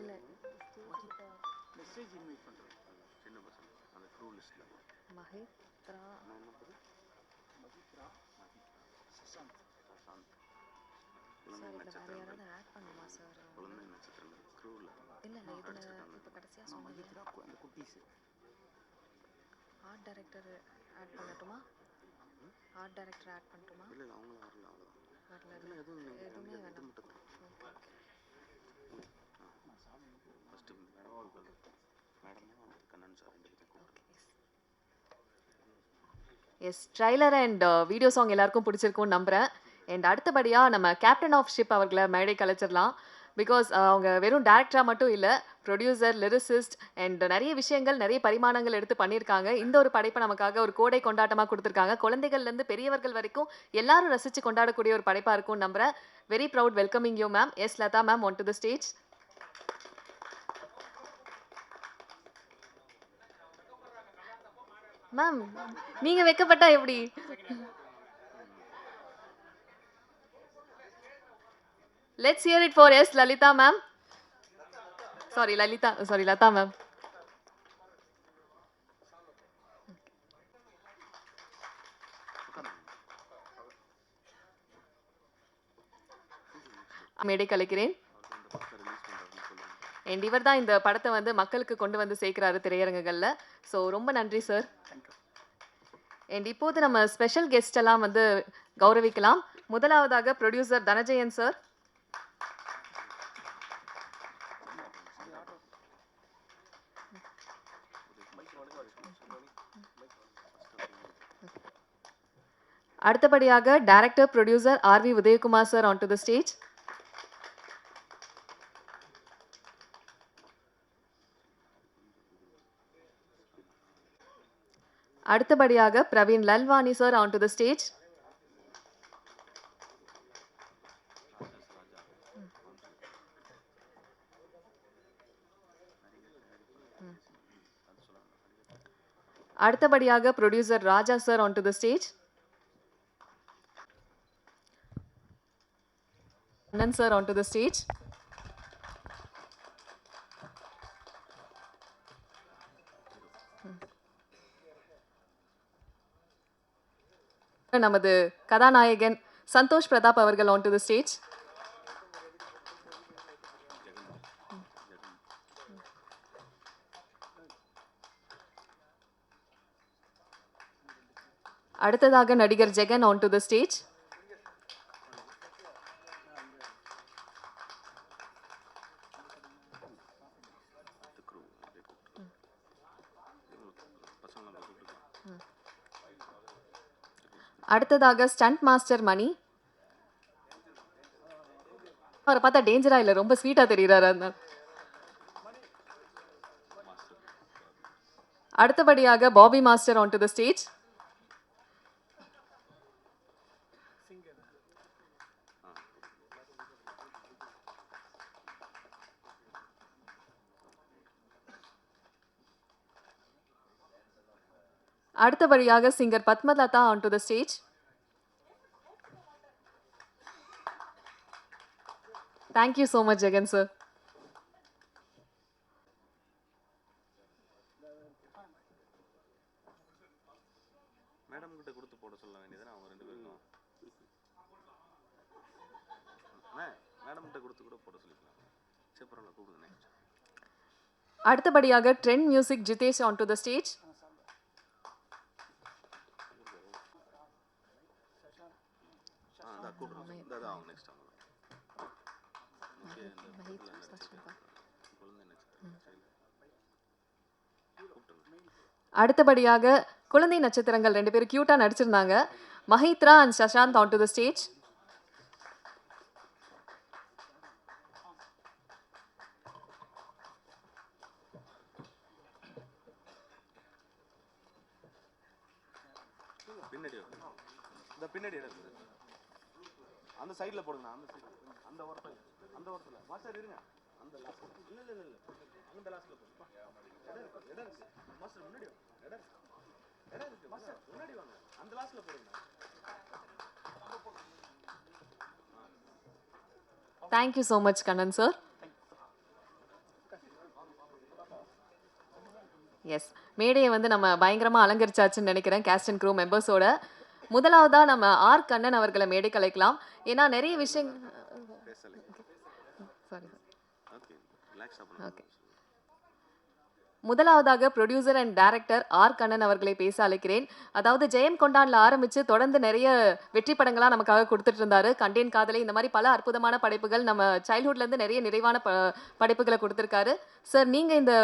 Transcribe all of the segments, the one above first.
இல்லை message invite பண்ணுறேன் சின்ன பசங்க அந்த க்ரூ லிஸ்ட்டில் மஹித்ரா மஹித்ரா சசாந்த் சார் இதில் வேறு யாராவது ஆட் பண்ணுமா சார்? குழந்தை நட்சத்திரங்கள் க்ரூவில் இல்லை இல்லை இதில் இப்போ கடைசியாக சொன்னது மஹித்ரா அந்த குட்டீஸு ஆர்ட் டைரக்டர் ஆட் பண்ணட்டுமா? ஆர்ட் டைரக்டர் ஆட் பண்ணட்டுமா? இல்லை இல்லை அவங்களும் வரல அவ்வளோதான் வரல எதுவுமே வேணாம். ஓகே ஓகே ஃபஸ்ட்டு மேடமும் கண்ணன் சார் ரெண்டு பேரும் எஸ் ட்ரைலர் அண்ட் வீடியோ சாங் எல்லாருக்கும் பிடிச்சிருக்கும்னு நம்புகிறேன். அண்ட் அடுத்தபடியாக நம்ம கேப்டன் ஆஃப் ஷிப் அவர்களை மேடை கலைச்சிடலாம். பிகாஸ் அவங்க வெறும் டேரக்டராக மட்டும் இல்லை, ப்ரொடியூசர், லிரிசிஸ்ட் அண்ட் நிறைய விஷயங்கள், நிறைய பரிமாணங்கள் எடுத்து பண்ணியிருக்காங்க. இந்த ஒரு படைப்பை நமக்காக ஒரு கோடை கொண்டாட்டமாக கொடுத்துருக்காங்க. குழந்தைகள்லேருந்து பெரியவர்கள் வரைக்கும் எல்லாரும் ரசித்து கொண்டாடக்கூடிய ஒரு படைப்பாக இருக்கும்னு நம்புகிறேன். Very proud welcoming you ma'am. Yes Latha ma'am on to the stage. Ma'am நீங்கள் வைக்கப்பட்டா எப்படி? Let's hear it for S. Lalita ma'am. Sorry, Lata ma'am. மேடை கலைக்கிறேன். அண்ட் இவர் தான் இந்த படத்தை வந்து மக்களுக்கு கொண்டு வந்து சேர்க்கிறாரு திரையரங்குகளில். ஸோ ரொம்ப நன்றி சார். அண்ட் இப்போது நம்ம ஸ்பெஷல் கெஸ்ட் எல்லாம் வந்து கௌரவிக்கலாம். முதலாவதாக ப்ரொடியூசர் தனஜெயன் சார். அடுத்தபடியாக director producer R V Udhayakumar sir on to the stage. அடுத்தபடியாக Praveen Lalwani sir on to the stage. அடுத்தபடியாக producer Raja sir on to the stage. Anand sir onto the stage. நமது கதாநாயகன் சந்தோஷ் பிரதாப் அவர்கள் onto the stage. அடுத்ததாக நடிகர் ஜெகன் onto the stage. அடுத்ததாக stunt master Mani. அவரை பார்த்தா டேஞ்சரா இல்லை, ரொம்ப ஸ்வீட்டா தெரியுறாரு. அடுத்தபடியாக Bobby master on to the stage. அடுத்தபடியாக singer Padmalatha on to the stage. Thank you so much, Jagan sir. Madam கிட்ட கொடுத்து போட சொல்ல வேண்டியது அவங்க ரெண்டு பேருக்கும். மேடம் கிட்ட கொடுத்து கூட போட சொல்லிக்கலாம். சூப்பரா கூப்பிடுங்க. அடுத்தபடியாக Trend Music Jithesh on to the stage. அடுத்தபடியாக குழந்தை நட்சத்திரங்கள் ரெண்டு பேரும் கியூட்டா நடிச்சிருந்தாங்க. Mahithra and Sasanth on to the stage. பின்னாடி அந்த சைடுல போடுங்க. அந்த ஓரத்துல மாஸ்டர் இருங்க. அந்த லாஸ்ட் இல்ல அந்த லாஸ்ட்ல போடுங்க. இடம் இருக்கு மாஸ்டர் முன்னாடி வாங்க. இடம் இருக்கு மாஸ்டர் முன்னாடி வாங்க. அந்த லாஸ்ட்ல போடுங்க. Thank you so much, Kannan sir. Yes, மேடையை வந்து நம்ம பயங்கரமாக அலங்கரிச்சாச்சுன்னு நினைக்கிறேன் கேஸ்ட் அண்ட் க்ரூ மெம்பர்ஸோட. முதலாவதாக நம்ம ஆர் கண்ணன் அவர்களை மேடை கலைக்கலாம். ஏன்னா நிறைய விஷயங்கள் சாரி ஓகே ரிலாக்ஸ் ஓகே. முதலாவதாக producer and director R Kannan அவர்களை பேச அழைக்கிறேன். அதாவது ஜெயம் கொண்டான்ல ஆரம்பித்து தொடர்ந்து நிறைய வெற்றி படங்களாக நமக்காக கொடுத்துட்டு இருந்தாரு. கண்டேன் காதலை, இந்த மாதிரி பல அற்புதமான படைப்புகள் நம்ம சைல்ட்ஹுட்லேருந்து நிறைய நிறைவான படைப்புகளை கொடுத்துருக்காரு. சார், நீங்கள் இந்த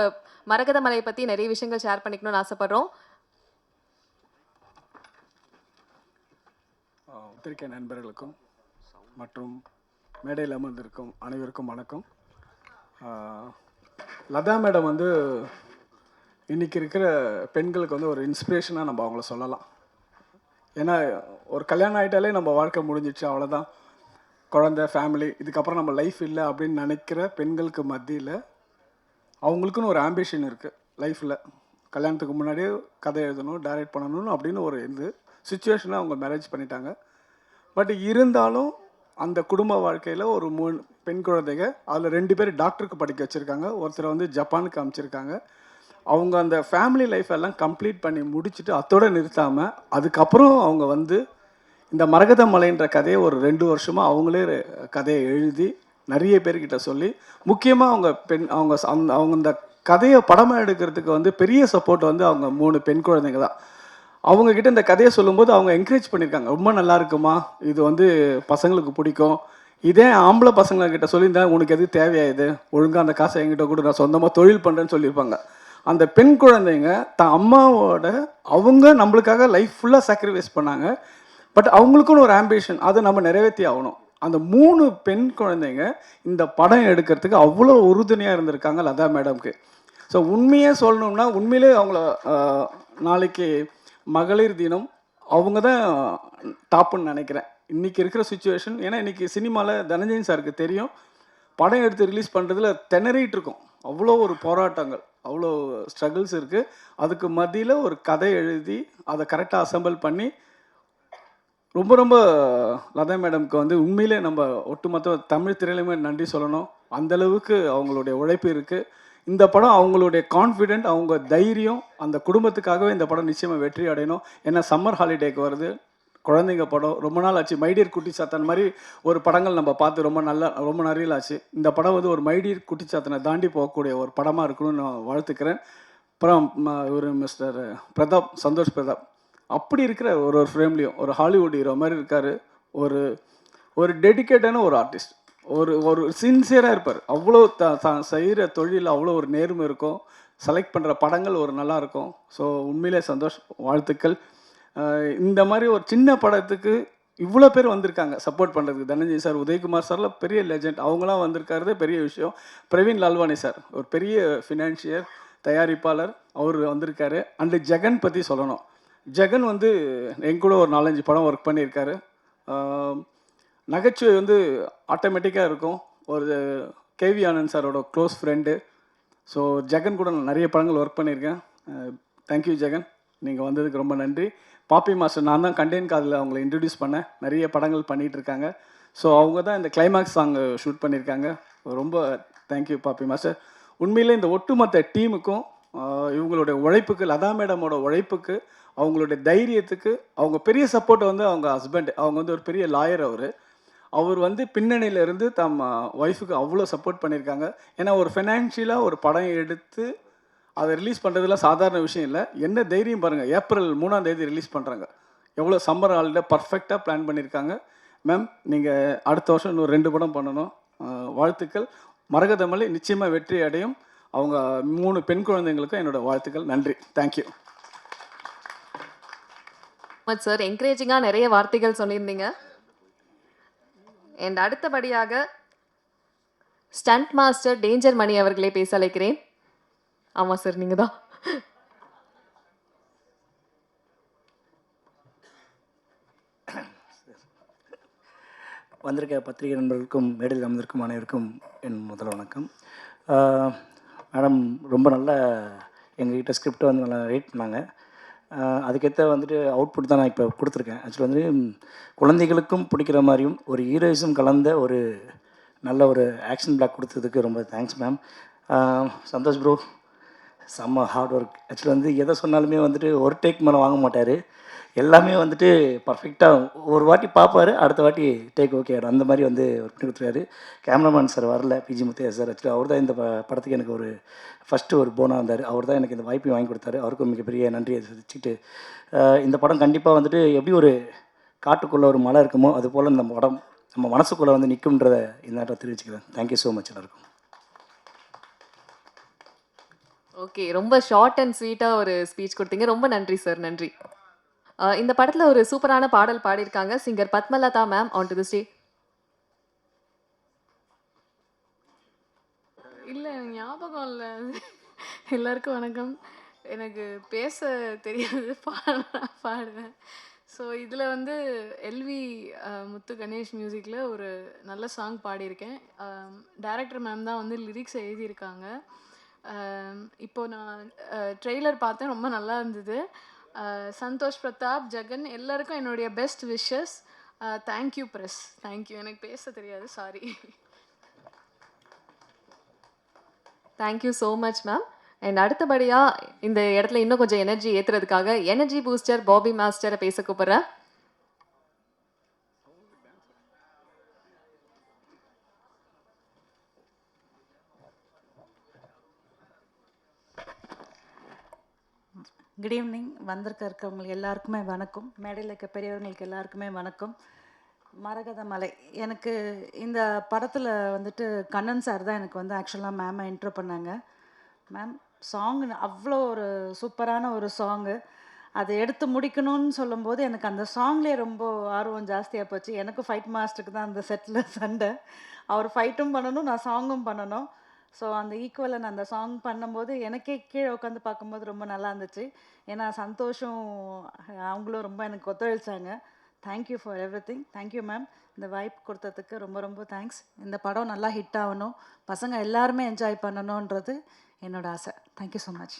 மரகத மலையை பற்றி நிறைய விஷயங்கள் ஷேர் பண்ணிக்கணும்னு ஆசைப்பட்றோம். பத்திரிகை நண்பர்களுக்கும் மற்றும் மேடையில் அமர்ந்திருக்கும் அனைவருக்கும் வணக்கம். லதா மேடம் வந்து இன்றைக்கி இருக்கிற பெண்களுக்கு வந்து ஒரு இன்ஸ்பிரேஷனாக நம்ம அவங்கள சொல்லலாம். ஏன்னா ஒரு கல்யாணம் ஆகிட்டாலே நம்ம வாழ்க்கை முடிஞ்சிடுச்சு, அவ்வளோதான், குழந்தை, ஃபேமிலி, இதுக்கப்புறம் நம்ம லைஃப் இல்லை அப்படின்னு நினைக்கிற பெண்களுக்கு மத்தியில் அவங்களுக்குன்னு ஒரு ஆம்பிஷன் இருக்குது லைஃப்பில். கல்யாணத்துக்கு முன்னாடியே கதை எழுதணும், டைரக்ட் பண்ணணும் அப்படின்னு ஒரு சுச்சுவேஷனை அவங்க மேரேஜ் பண்ணிட்டாங்க. பட் இருந்தாலும் அந்த குடும்ப வாழ்க்கையில் ஒரு 3 பெண் குழந்தைங்க, அதில் 2 பேர் டாக்டருக்கு படிக்க வச்சுருக்காங்க, ஒருத்தரை வந்து ஜப்பானுக்கு அமைச்சிருக்காங்க. அவங்க அந்த ஃபேமிலி லைஃப் எல்லாம் கம்ப்ளீட் பண்ணி முடிச்சுட்டு அத்தோடு நிறுத்தாமல் அதுக்கப்புறம் அவங்க வந்து இந்த மரகத மலைன்ற கதையை ஒரு 2 வருஷமாக அவங்களே கதையை எழுதி நிறைய பேர்கிட்ட சொல்லி, முக்கியமாக அவங்க இந்த கதையை படமாக எடுக்கிறதுக்கு வந்து பெரிய சப்போர்ட் வந்து அவங்க 3 பெண் குழந்தைங்க தான். அவங்கக்கிட்ட இந்த கதையை சொல்லும்போது அவங்க என்கரேஜ் பண்ணியிருக்காங்க, ரொம்ப நல்லா இருக்குமா, இது வந்து பசங்களுக்கு பிடிக்கும், இதே ஆம்பளை பசங்கக்கிட்ட சொல்லியிருந்தேன், உனக்கு எது தேவையாயுது, ஒழுங்காக அந்த காசை என்கிட்ட கூட நான் சொந்தமாக தொழில் பண்ணுறேன்னு சொல்லியிருப்பாங்க. அந்த பெண் குழந்தைங்க தான் அம்மாவோட அவங்க நம்மளுக்காக லைஃப் ஃபுல்லாக சாக்ரிஃபைஸ் பண்ணாங்க. பட் அவங்களுக்குன்னு ஒரு ஆம்பிஷன், அதை நம்ம நிறைவேற்றி ஆகணும். அந்த 3 பெண் குழந்தைங்க இந்த படம் எடுக்கிறதுக்கு அவ்வளோ உறுதுணையாக இருந்திருக்காங்க லதா மேடம்க்கு. ஸோ உண்மையே சொல்லணும்னா உண்மையிலே அவங்கள நாளைக்கு மகளிர் தினம் அவங்க தான் டாப்புன்னு நினைக்கிறேன் இன்றைக்கி இருக்கிற சுச்சுவேஷன். ஏன்னா இன்றைக்கி சினிமாவில் தனஞ்சயன் சாருக்கு தெரியும், படம் எடுத்து ரிலீஸ் பண்ணுறதுல திணறிட்டு இருக்கோம், அவ்வளோ ஒரு போராட்டங்கள், அவ்வளோ ஸ்ட்ரகிள்ஸ் இருக்குது. அதுக்கு மத்தியில் ஒரு கதை எழுதி அதை கரெக்டாக அசம்பிள் பண்ணி ரொம்ப ரொம்ப லதா மேடம்க்கு வந்து உண்மையிலே நம்ம ஒட்டுமொத்த தமிழ் திரையிலுமே நன்றி சொல்லணும். அந்தளவுக்கு அவங்களுடைய உழைப்பு இருக்குது. இந்த படம் அவங்களுடைய கான்ஃபிடென்ட், அவங்க தைரியம், அந்த குடும்பத்துக்காகவே இந்த படம் நிச்சயமாக வெற்றி அடையணும். ஏன்னா சம்மர் ஹாலிடேக்கு வருது, குழந்தைங்க படம், ரொம்ப நாள் ஆச்சு. மைடியர் குட்டிச்சாத்தன் மாதிரி ஒரு படங்கள் நம்ம பார்த்து ரொம்ப நிறைய ஆச்சு. இந்த படம் வந்து ஒரு மைடியர் குட்டிச்சாத்தனை தாண்டி போகக்கூடிய ஒரு படமாக இருக்கணும்னு நான் வாழ்த்துக்கிறேன். அப்புறம் ஒரு மிஸ்டர் பிரதாப், சந்தோஷ் பிரதாப், அப்படி இருக்கிற ஒரு ஃப்ரேம்லேயும் ஒரு ஹாலிவுட் ஹீரோ மாதிரி இருக்கார். ஒரு டெடிக்கேட்டான ஒரு ஆர்டிஸ்ட், ஒரு சின்சியராக இருப்பார். அவ்வளோ தான் செய்கிற தொழில் அவ்வளோ ஒரு நேர்மை இருக்கும், செலக்ட் பண்ணுற படங்கள் ஒரு நல்லா இருக்கும். ஸோ உண்மையிலே சந்தோஷ், வாழ்த்துக்கள். இந்த மாதிரி ஒரு சின்ன படத்துக்கு இவ்வளோ பேர் வந்திருக்காங்க சப்போர்ட் பண்ணுறதுக்கு. தனஞ்சய் சார், உதயகுமார் சார்லாம் பெரிய லெஜெண்ட், அவங்களாம் வந்திருக்காருதே பெரிய விஷயம். பிரவீன் லால்வானி சார் ஒரு பெரிய ஃபினான்ஷியர், தயாரிப்பாளர், அவர் வந்திருக்காரு. அண்டு ஜெகன் பற்றி சொல்லணும். ஜெகன் வந்து என் கூட ஒரு 4-5 படம் ஒர்க் பண்ணியிருக்காரு. நகைச்சுவை வந்து ஆட்டோமேட்டிக்காக இருக்கும். ஒரு கேவி ஆனந்த் சாரோட க்ளோஸ் ஃப்ரெண்டு. ஸோ ஜெகன் கூட நான் நிறைய படங்கள் ஒர்க் பண்ணியிருக்கேன். தேங்க்யூ ஜெகன், நீங்கள் வந்ததுக்கு ரொம்ப நன்றி. பாப்பி மாஸ்டர், நான் தான் கண்டேன் காதில் அவங்களை இன்ட்ரடியூஸ் பண்ணேன், நிறைய படங்கள் பண்ணிகிட்ருக்காங்க. ஸோ அவங்க தான் இந்த கிளைமேக்ஸ் சாங் ஷூட் பண்ணியிருக்காங்க. ரொம்ப தேங்க்யூ பாப்பி மாஸ்டர். உண்மையிலே இந்த ஒட்டுமொத்த டீமுக்கும் இவங்களுடைய உழைப்புக்கு, லதா மேடமோட உழைப்புக்கு, அவங்களுடைய தைரியத்துக்கு, அவங்க பெரிய சப்போர்ட்டை வந்து அவங்க ஹஸ்பண்ட், அவங்க வந்து ஒரு பெரிய லாயர், அவர் வந்து பின்னணியிலேருந்து தம் ஒய்ஃபுக்கு அவ்வளோ சப்போர்ட் பண்ணியிருக்காங்க. ஏன்னா ஒரு ஃபினான்ஷியலாக ஒரு படம் எடுத்து அதை ரிலீஸ் பண்ணுறதுலாம் சாதாரண விஷயம் இல்லை. என்ன தைரியம் பாருங்கள், ஏப்ரல் 3ஆம் தேதி ரிலீஸ் பண்ணுறாங்க. எவ்வளோ சம்மர் ஹாலிடே பர்ஃபெக்டாக பிளான் பண்ணியிருக்காங்க. மேம், நீங்கள் அடுத்த வருஷம் இன்னும் 2 படம் பண்ணணும். வாழ்த்துக்கள். மரகத மலை நிச்சயமாக வெற்றி அடையும். அவங்க 3 பெண் குழந்தைங்களுக்கும் என்னோடய வாழ்த்துக்கள். நன்றி, தேங்க்யூ சார். என்கரேஜிங்காக நிறைய வார்த்தைகள் சொல்லியிருந்தீங்க. அண்ட் அடுத்தபடியாக ஸ்டண்ட் மாஸ்டர் டேஞ்சர் மணி அவர்களே பேச அழைக்கிறேன். ஆமாம் சார், நீங்கள் தான். வந்திருக்க பத்திரிகை நண்பர்களுக்கும் மேடையில் அமர்ந்திருக்கும் அனைவருக்கும் என் முதல் வணக்கம். மேடம் ரொம்ப நல்ல எங்ககிட்ட ஸ்கிரிப்டை வந்து நல்லா ரீட் பண்ணாங்க. அதுக்கேற்ற வந்துட்டு அவுட்புட் தான் நான் இப்போ கொடுத்துருக்கேன். ஆக்சுவலி வந்து குழந்தைகளுக்கும் பிடிக்கிற மாதிரியும் ஒரு ஹீரோயிசம் கலந்த ஒரு நல்ல ஒரு ஆக்ஷன் பிளாக் கொடுத்ததுக்கு ரொம்ப தேங்க்ஸ் மேம். சந்தோஷ் ப்ரோ, செம்ம ஹார்ட் ஒர்க். ஆக்சுவலி வந்து எதை சொன்னாலுமே வந்துட்டு ஒரு டேக் மேலே வாங்க மாட்டார். எல்லாமே வந்துட்டு பர்ஃபெக்டாக ஒரு வாட்டி பார்ப்பாரு, அடுத்த வாட்டி டேக் ஓகே ஆகிடும். அந்த மாதிரி வந்து ஒர்க் பண்ணி கொடுத்துருக்காரு. கேமராமேன் சார் வரல, பிஜி முத்தையா சார். ஆக்சுவலி அவர் தான் இந்த படத்துக்கு எனக்கு ஒரு ஃபஸ்ட்டு ஒரு போனாக வந்தார். அவர் தான் எனக்கு இந்த வாய்ப்பையும் வாங்கி கொடுத்தாரு. அவருக்கும் மிகப்பெரிய நன்றியை வச்சுட்டு இந்த படம் கண்டிப்பாக வந்துட்டு எப்படி ஒரு காட்டுக்குள்ளே ஒரு மலை இருக்குமோ அது போல் இந்த படம் நம்ம மனசுக்குள்ளே வந்து நிற்கும்ன்றத இந்த நேரத்தில் தெரிவிச்சுக்கிறேன். தேங்க்யூ ஸோ மச் எல்லாருக்கும். ஓகே, ரொம்ப ஷார்ட் அண்ட் ஸ்வீட்டாக ஒரு ஸ்பீச் கொடுத்தீங்க. ரொம்ப நன்றி சார், நன்றி. இந்த படத்தில் ஒரு சூப்பரான பாடல் பாடியிருக்காங்க singer Padmalatha ma'am. On to the stage. இல்லை, எனக்கு ஞாபகம் இல்லை. எல்லாருக்கும் வணக்கம். எனக்கு பேச தெரியாது, பாடுவேன். ஸோ இதில் வந்து எல்வி முத்து கணேஷ் மியூசிக்கில் ஒரு நல்ல சாங் பாடியிருக்கேன். டைரக்டர் மேம் தான் வந்து லிரிக்ஸ் எழுதியிருக்காங்க. இப்போது நான் ட்ரெய்லர் பார்த்தேன், ரொம்ப நல்லா இருந்தது. சந்தோஷ் பிரதாப், ஜெகன் எல்லாருக்கும் என்னுடைய best wishes. Thank you press, thank you. எனக்கு பேச தெரியாது, sorry. Thank you so much ma'am. And அடுத்தபடியாக இந்த இடத்துல இன்னும் கொஞ்சம் எனர்ஜி ஏற்றுறதுக்காக எனர்ஜி பூஸ்டர் பாபி மாஸ்டரை பேச கூப்பிட்றேன். Good evening. இருக்கவங்களுக்கு எல்லாருக்குமே வணக்கம். மேடையில் இருக்க பெரியவங்களுக்கு எல்லாருக்குமே வணக்கம். மரகத மலை, எனக்கு இந்த படத்தில் வந்துட்டு கண்ணன் சார் தான் எனக்கு வந்து ஆக்சுவலாக மேமை இன்ட்ரோ பண்ணாங்க. மேம் சாங் அவ்வளோ ஒரு சூப்பரான ஒரு சாங்கு. அதை எடுத்து முடிக்கணும்னு சொல்லும்போது எனக்கு அந்த சாங்லேயே ரொம்ப ஆர்வம் ஜாஸ்தியாக போச்சு. எனக்கும் ஃபைட் மாஸ்டருக்கு தான் அந்த செட்டில் சண்டை. அவர் ஃபைட்டும் பண்ணணும், நான் சாங்கும் பண்ணணும். ஸோ அந்த ஈக்குவலை நான் அந்த சாங் பண்ணும்போது எனக்கே கீழே உட்காந்து பார்க்கும்போது ரொம்ப நல்லா இருந்துச்சு. ஏன்னா சந்தோஷம் அவங்களும் ரொம்ப எனக்கு ஒத்துழைச்சாங்க. Thank you for everything. Thank you ma'am, இந்த வாய்ப்பு கொடுத்ததுக்கு ரொம்ப ரொம்ப தேங்க்ஸ். இந்த படம் நல்லா ஹிட் ஆகணும், பசங்க எல்லாருமே என்ஜாய் பண்ணணுன்றது என்னோட ஆசை. Thank you so much.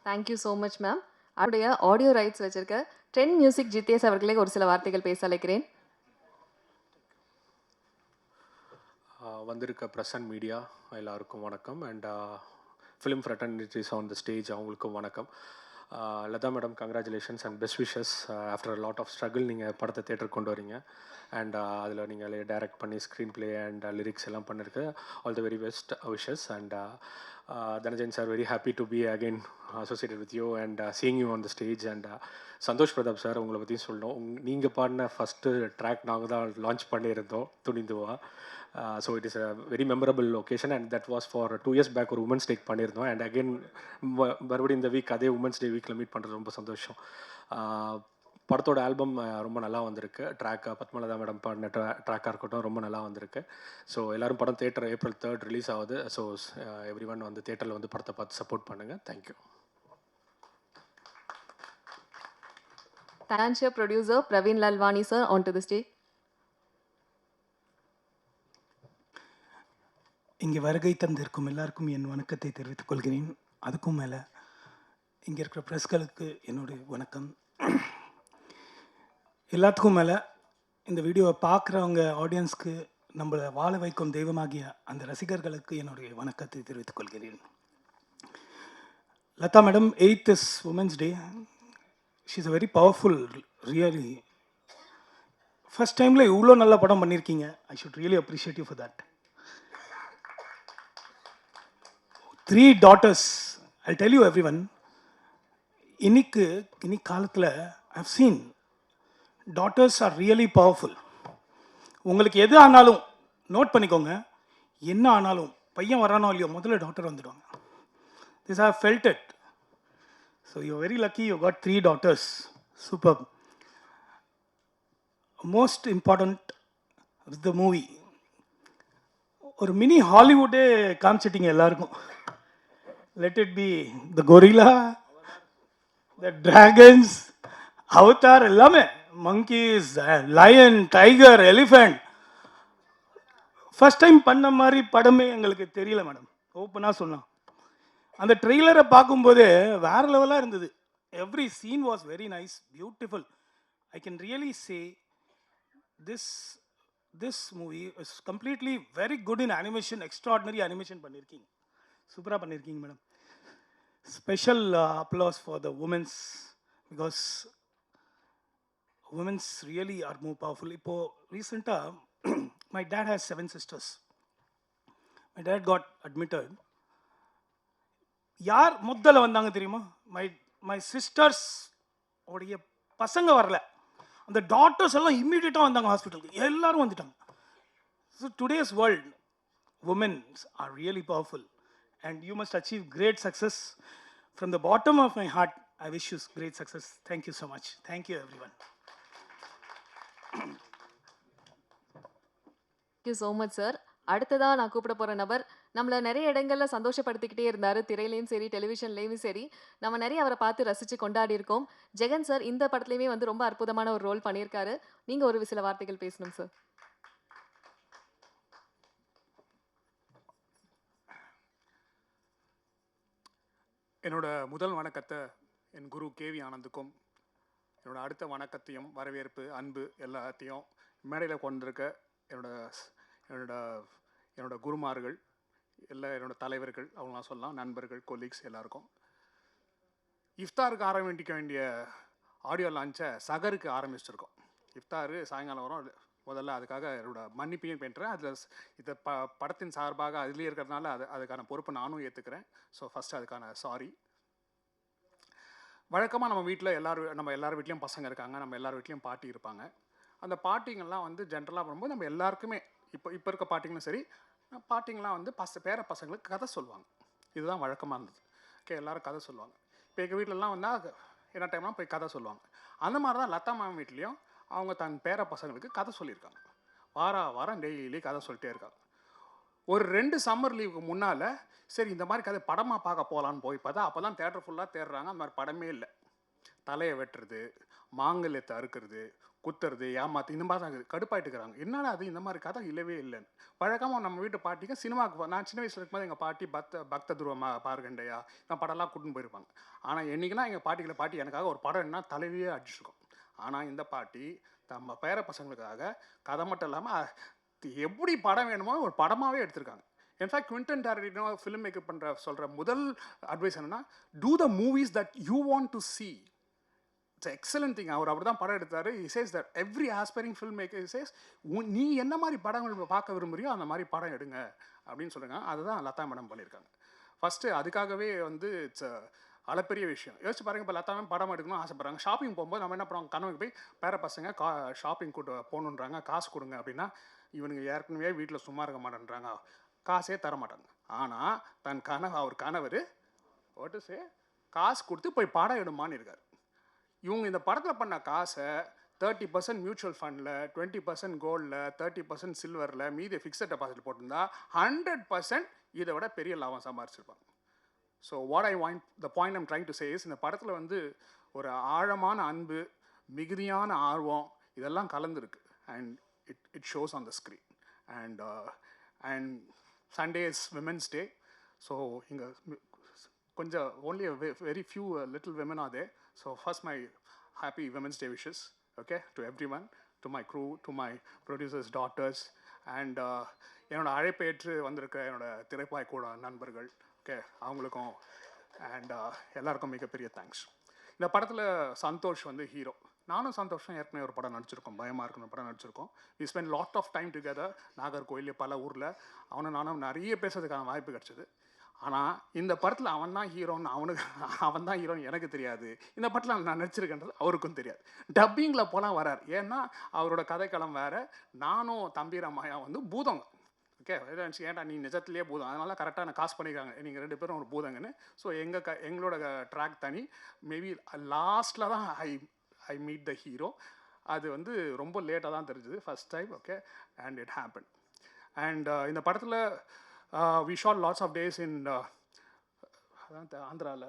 Thank you so much ma'am. அவருடைய ஆடியோ ரைட்ஸ் வச்சிருக்க ட்ரெண்ட் மியூசிக் ஜித்தேஷ் அவர்களே ஒரு சில வார்த்தைகள் பேச அழைக்கிறேன். வந்திருக்க ப்ரெஸ் அண்ட் மீடியா எல்லாருக்கும் வணக்கம். And film fraternities on the stage அவங்களுக்கும் வணக்கம். Latha madam, congratulations and best wishes. After lot of struggle நீங்கள் படத்தை தேட்டருக்கு கொண்டு வரீங்க. அண்ட் அதில் நீங்கள் டைரக்ட் பண்ணி ஸ்க்ரீன் ப்ளே அண்ட் லிரிக்ஸ் எல்லாம் பண்ணிருக்கு. All the very best wishes. And Dhananjayan sir, very happy to be again associated with you and seeing you on the stage. And Santhosh Prathap sir, உங்களை பற்றி சொல்லணும். நீங்கள் பாடின ஃபஸ்ட்டு ட்ராக் நாங்கள் தான் லான்ச் பண்ணியிருந்தோம், Thunindhuvaa. So it is a very memorable occasion. And that was for 2 years back ஒரு women's டேக்கு பண்ணியிருந்தோம். அண்ட் அகெயின் மறுபடியும் இந்த வீக் அதே உமன்ஸ் டே வீக்கில் மீட் பண்ணுறது ரொம்ப சந்தோஷம். படத்தோட ஆல்பம் ரொம்ப நல்லா வந்திருக்கு. ட்ராக் பத்மலதா மேடம் பாடின ட்ராக்காக இருக்கட்டும், ரொம்ப நல்லா வந்திருக்கு. ஸோ எல்லோரும் படம் தேட்டர் April 3rd ரிலீஸ் ஆகுது. ஸோ எவ்ரி ஒன் வந்து தேட்டரில் வந்து படத்தை பார்த்து சப்போர்ட் பண்ணுங்கள். Thank you. Financial producer Praveen Lalwani sir, onto the stage. இங்கே வருகை தந்திருக்கும் எல்லாருக்கும் என் வணக்கத்தை தெரிவித்துக் கொள்கிறேன். அதுக்கும் மேலே இங்கே இருக்கிற ப்ரெஸ்களுக்கு என்னுடைய வணக்கம். எல்லாத்துக்கும் மேலே இந்த வீடியோவை பார்க்குறவங்க ஆடியன்ஸ்க்கு, நம்மளை வாழ வைக்கும் தெய்வமாகிய அந்த ரசிகர்களுக்கு என்னுடைய வணக்கத்தை தெரிவித்துக் கொள்கிறேன். Latha madam, 8th is Women's Day. She's a very powerful, really. First timeல இவ்வளோ நல்ல படம் பண்ணியிருக்கீங்க. I should really appreciate you for that. 3 daughters. I'll tell you everyone. இன்னி காலத்தில் I've seen daughters are really powerful. உங்களுக்கு எது ஆனாலும் நோட் பண்ணிக்கோங்க, என்ன ஆனாலும் பையன் வரானோ இல்லையோ முதல்ல டாட்டர் வந்துடுவாங்க. This I have felt it. So you're very lucky you got 3 daughters. Superb. Most important is the movie. ஒரு மினி ஹாலிவுட்டே காமிச்சிட்டிங்க எல்லாருக்கும். Let it be the gorilla, the dragons, avatar, எல்லாமே, monkeys, lion, tiger, elephant. First time பண்ண மாதிரி படமே எங்களுக்கு தெரியல madam, ஓப்பனாக சொன்னோம். அந்த ட்ரெய்லரை பார்க்கும்போதே வேறு லெவலாக இருந்தது. Every scene was very nice, beautiful. I can really say this this movie is completely very good in animation, extraordinary animation பண்ணிருக்கீங்க. சூப்பரா பண்ணிருக்கீங்க madam. Special applause for the women's, because women's really are more powerful. இப்போ ரீசெண்டாக my dad has 7 sisters. My dad got admitted. யார் முதல்ல வந்தாங்க தெரியுமா? My sisters உடைய பசங்க வரல, அந்த டாக்டர்ஸ் எல்லாம் இம்மீடியட்டாக வந்தாங்க ஹாஸ்பிட்டலுக்கு, எல்லாரும் வந்துட்டாங்க. So today's world women's are really powerful and you must achieve great success. From the bottom of my heart I wish you great success. Thank you so much. Thank you everyone. Thank you so much sir. அடுத்ததாக நான் கூப்பிட போகிற நபர் நம்மளை நிறைய இடங்களில் சந்தோஷப்படுத்திக்கிட்டே இருந்தார், திரையிலையும் சரி டெலிவிஷன்லேயும் சரி. நம்ம நிறைய அவரை பார்த்து ரசித்து கொண்டாடி இருக்கோம். ஜெகன் சார் இந்த படத்துலையுமே வந்து ரொம்ப அற்புதமான ஒரு ரோல் பண்ணியிருக்காரு. நீங்கள் ஒரு சில வார்த்தைகள் பேசணும் சார். என்னோட முதல் வணக்கத்தை என் குரு கேவி ஆனந்துக்கும், என்னோட அடுத்த வணக்கத்தையும் வரவேற்பு அன்பு எல்லாத்தையும் மேடையில் கொண்டிருக்க என்னோட குருமார்கள், என்னோட தலைவர்கள், அவங்களாம் சொல்லலாம், நண்பர்கள், கொலீக்ஸ் எல்லாருக்கும். இஃப்தாருக்கு ஆரம்பிக்க வேண்டிய ஆடியோ லான்ச்சை சகருக்கு ஆரம்பிச்சிருக்கோம். இஃப்தாரு சாயங்காலம் வரும். முதல்ல அதுக்காக என்னோட மன்னிப்பையும் பெற்றேன். அதில் இதை படத்தின் சார்பாக அதுலேயே இருக்கிறதுனால அதுக்கான பொறுப்பை நானும் ஏற்றுக்கிறேன். ஸோ ஃபஸ்ட்டு அதுக்கான சாரி. வழக்கமாக நம்ம வீட்டில் எல்லார் வீட்லேயும் பசங்க இருக்காங்க, நம்ம எல்லார் வீட்லேயும் பாட்டி இருப்பாங்க. அந்த பாட்டிங்கெல்லாம் வந்து ஜென்ரலாக வரும்போது நம்ம எல்லாருக்குமே இப்போ இருக்க பாட்டிங்களும் சரி, பாட்டிங்கெலாம் வந்து பேர பசங்களுக்கு கதை சொல்லுவாங்க. இதுதான் வழக்கமாக இருந்தது. ஓகே, எல்லோரும் கதை சொல்லுவாங்க. இப்போ எங்கள் வீட்டிலலாம் வந்தால் என்ன டைம்லாம் போய் கதை சொல்லுவாங்க. அந்த மாதிரி தான் லதா மேம் வீட்லேயும் அவங்க தன் பேர பசங்களுக்கு கதை சொல்லியிருக்காங்க. வாரம் டெய்லி கதை சொல்லிட்டே இருக்காங்க. ஒரு 2 சம்மர் லீவுக்கு முன்னால் சரி இந்த மாதிரி கதை படமாக பார்க்க போகலான்னு போய் பார்த்தா அப்போ தான் தேட்டர் ஃபுல்லாக தேடுறாங்க. அந்த மாதிரி படமே இல்லை. தலையை வெட்டுறது, மாங்கல்யத்தை அறுக்கிறது, குத்துறது, ஏமாத்து, இந்த மாதிரி தான் இருக்குது. கடுப்பாயிட்டு இருக்கிறாங்க. என்னடா அது, இந்த மாதிரி கதை இல்லவே இல்லைன்னு. வழக்கமாக நம்ம வீட்டு பாட்டிக்கு சினிமாவுக்கு நான் சின்ன வயசில் இருக்கும்போது எங்கள் பாட்டி பக்த துருவமா பார்கண்டையா இந்த படம்லாம் கூட்டின்னு போயிருப்பாங்க. ஆனால் என்றைக்குன்னா எங்கள் பாட்டி எனக்காக ஒரு படம் என்ன தலைவியே அடிச்சிருக்கும். ஆனால் இந்த பாட்டி நம்ம பேர பசங்களுக்காக கதை மட்டும் இல்லாமல் எப்படி படம் வேணுமோ ஒரு படமாகவே எடுத்திருக்காங்க. In fact Quentin Tarantino filmmaker சொல்கிற முதல் அட்வைஸ் என்னென்னா, do the movies that you want to see. It's excellent thing. அவர் அப்படி தான் படம் எடுத்தார். he says that every aspiring filmmaker he says நீ என்ன மாதிரி படங்கள் பார்க்க விரும்புறியோ அந்த மாதிரி படம் எடுங்க அப்படின்னு சொல்லுங்க. அதுதான் லதா மேடம் பண்ணியிருக்காங்க. ஃபஸ்ட்டு அதுக்காகவே வந்து இட்ஸ் அளப்பெரிய விஷயம். யோசிச்சு பாருங்க, இப்போ லதா மேம் படம் எடுக்கணும்னு ஆசைப்படுறாங்க. ஷாப்பிங் போகும்போது நம்ம என்ன பண்ணுறோம், கனவுக்கு போய் பேர பசங்க ஷாப்பிங் கூட்டு போகணுன்றாங்க, காசு கொடுங்க அப்படின்னா இவனுங்க ஏற்கனவே வீட்டில் சும்மா இருக்க மாட்டேன்றாங்க, காசே தர மாட்டாங்க. ஆனால் அவர் கணவர் காசு கொடுத்து போய் படம் எடுமான்னு இருக்கார். இவங்க இந்த படத்தில் பண்ண காசை 30% மியூச்சுவல் ஃபண்டில், 20% கோல்டில், 30% சில்வரில், மீதி ஃபிக்ஸட் டெபாசிட் போட்டிருந்தா 100% இதை விட பெரிய லாபம் சம்பாரிச்சிருப்பாங்க. So the point I'm trying to say is, இந்த படத்தில் வந்து ஒரு ஆழமான அன்பு, மிகுதியான ஆர்வம் இதெல்லாம் கலந்துருக்கு. And it shows on the screen. And Sunday is Women's Day. So இங்கே கொஞ்சம் only a very few little women are there. So first my happy Women's Day wishes, okay, to everyone, to my crew, to my producers' daughters, and என்னோட அழைப்பேற்று வந்திருக்க என்னோட திரைப்பாய் கூட நண்பர்கள், okay, அவங்களுக்கும் and எல்லாருக்கும் மிகப்பெரிய தேங்க்ஸ். இந்த படத்தில் சந்தோஷ் வந்து ஹீரோ. நானும் சந்தோஷம் ஏற்கனவே ஒரு படம் நடிச்சிருக்கோம், பயமாக இருக்கணும் படம் நடிச்சிருக்கோம். We spend lot of time together. Nagercoil, பல ஊரில் நானும் நிறைய பேசுறதுக்கான வாய்ப்பு கிடச்சிது. ஆனால் இந்த படத்தில் அவன் தான் ஹீரோன்னு எனக்கு தெரியாது. இந்த படத்தில் நான் நடிச்சிருக்கேன்றது அவருக்கும் தெரியாது. டப்பிங்கில் போலாம் வரார். ஏன்னா அவரோட கதைக்களம் வேறு. நானும் தம்பிராமாயா வந்து பூதங்க. ஓகே, ஏன்டா நீ நிஜத்துலேயே பூதம், அதனால கரெக்டாக நான் காசு பண்ணியிருக்காங்க, நீங்கள் 2 பேரும் ஒரு பூதங்கன்னு. ஸோ எங்களோட ட்ராக் தனி. மேபி லாஸ்ட்டில் தான் ஐ மீட் த ஹீரோ. அது வந்து ரொம்ப லேட்டாக தான் தெரிஞ்சுது first time. Okay, and it happen. And இந்த படத்தில் we shot lots of days in ஆந்திராவில்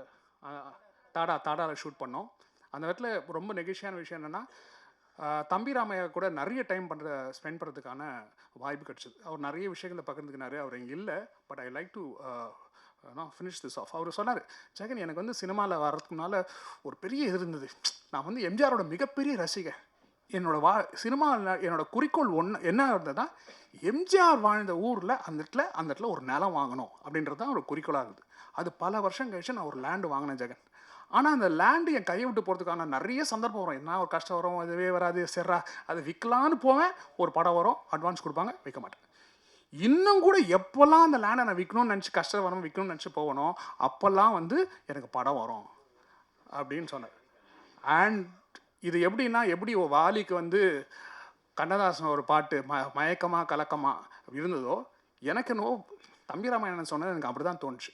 தாடாவில் ஷூட் பண்ணோம். அந்த இடத்துல ரொம்ப நெகிழ்ச்சியான விஷயம் என்னென்னா, தம்பிராமையா கூட நிறைய டைம் ஸ்பெண்ட் பண்ணுறதுக்கான வாய்ப்பு கிடச்சிது. அவர் நிறைய விஷயங்களை பகிர்ந்துக்கினாரு. அவர் இங்கே இல்லை, but I like to finish this off. அவர் சொன்னார், ஜெகன் எனக்கு வந்து சினிமாவில் வர்றதுக்கு முன்னால் ஒரு பெரிய இது இருந்தது. நான் வந்து எம்ஜிஆரோட மிகப்பெரிய ரசிகன். சினிமாவில் என்னோட குறிக்கோள் என்ன இருந்ததுன்னா, எம்ஜிஆர் வாழ்ந்த ஊரில் அந்த இடத்துல ஒரு நிலம் வாங்கணும் அப்படின்றது தான் ஒரு குறிக்கோளாக இருந்தது. அது பல வருஷம் கழிச்சு நான் ஒரு லேண்டு வாங்கினேன் ஜெகன். ஆனால் அந்த லேண்டு என் கையை விட்டு போகிறதுக்கான நிறைய சந்தர்ப்பம் வரும். என்ன ஒரு கஷ்டம் வரும், அதுவே வராது, சரிடா அது விற்கலான்னு போவேன், ஒரு படம் வரும், அட்வான்ஸ் கொடுப்பாங்க, விற்க மாட்டேன். இன்னும் கூட எப்போல்லாம் அந்த லேண்டை நான் விற்கணும்னு நினச்சி கஷ்டம் வரும், விற்கணும்னு நினச்சி போகணும், அப்போல்லாம் வந்து எனக்கு படம் வரும் அப்படின்னு சொன்னார். அண்ட் இது எப்படின்னா, எப்படி வாலிக்கு வந்து கண்ணதாசன் ஒரு பாட்டு மயக்கமாக கலக்கமாக இருந்ததோ, எனக்கு என்னவோ தம்பி ராமாயணன் சொன்னது எனக்கு அப்படி தான் தோணுச்சு.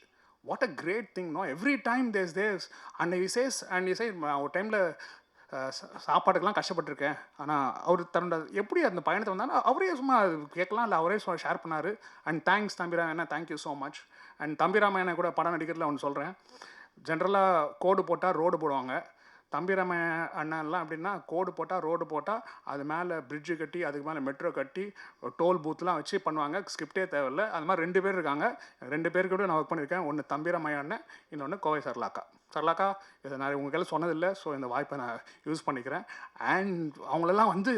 What a great thing no, every time these and ஒரு டைமில் சாப்பாட்டுக்கெல்லாம் கஷ்டப்பட்டிருக்கேன். ஆனால் அவர் தன்னோட எப்படி அந்த பயணத்தை வந்தாலும் அவரே சும்மா கேட்கலாம், இல்லை அவரே ஷேர் பண்ணார். அண்ட் தேங்க்ஸ் தம்பி ராமாயணன், தேங்க்யூ ஸோ மச். அண்ட் தம்பி ராமாயணன் கூட படம் நடிக்கிறதுல ஒன்று சொல்கிறேன். ஜென்ரலாக கோடு போட்டால் ரோடு போடுவாங்க. தம்பி ராமாயணன் அண்ணன்லாம் எப்படின்னா, கோடு போட்டால் ரோடு போட்டால் அது மேலே பிரிட்ஜு கட்டி, அதுக்கு மேலே மெட்ரோ கட்டி, டோல் பூத்லாம் வச்சு பண்ணுவாங்க, ஸ்கிரிப்டே தேவையில்லை. அது மாதிரி 2 பேர் இருக்காங்க. 2 பேருக்கு கூட நான் ஒர்க் பண்ணியிருக்கேன். ஒன்று தம்பி ராமாயணன் அண்ணன், இன்னொன்று கோவை சரளாக்கா. இதை நான் உங்களுக்கெல்லாம் சொன்னதில்லை, ஸோ இந்த வாய்ப்பை நான் யூஸ் பண்ணிக்கிறேன். அண்ட் அவங்களெல்லாம் வந்து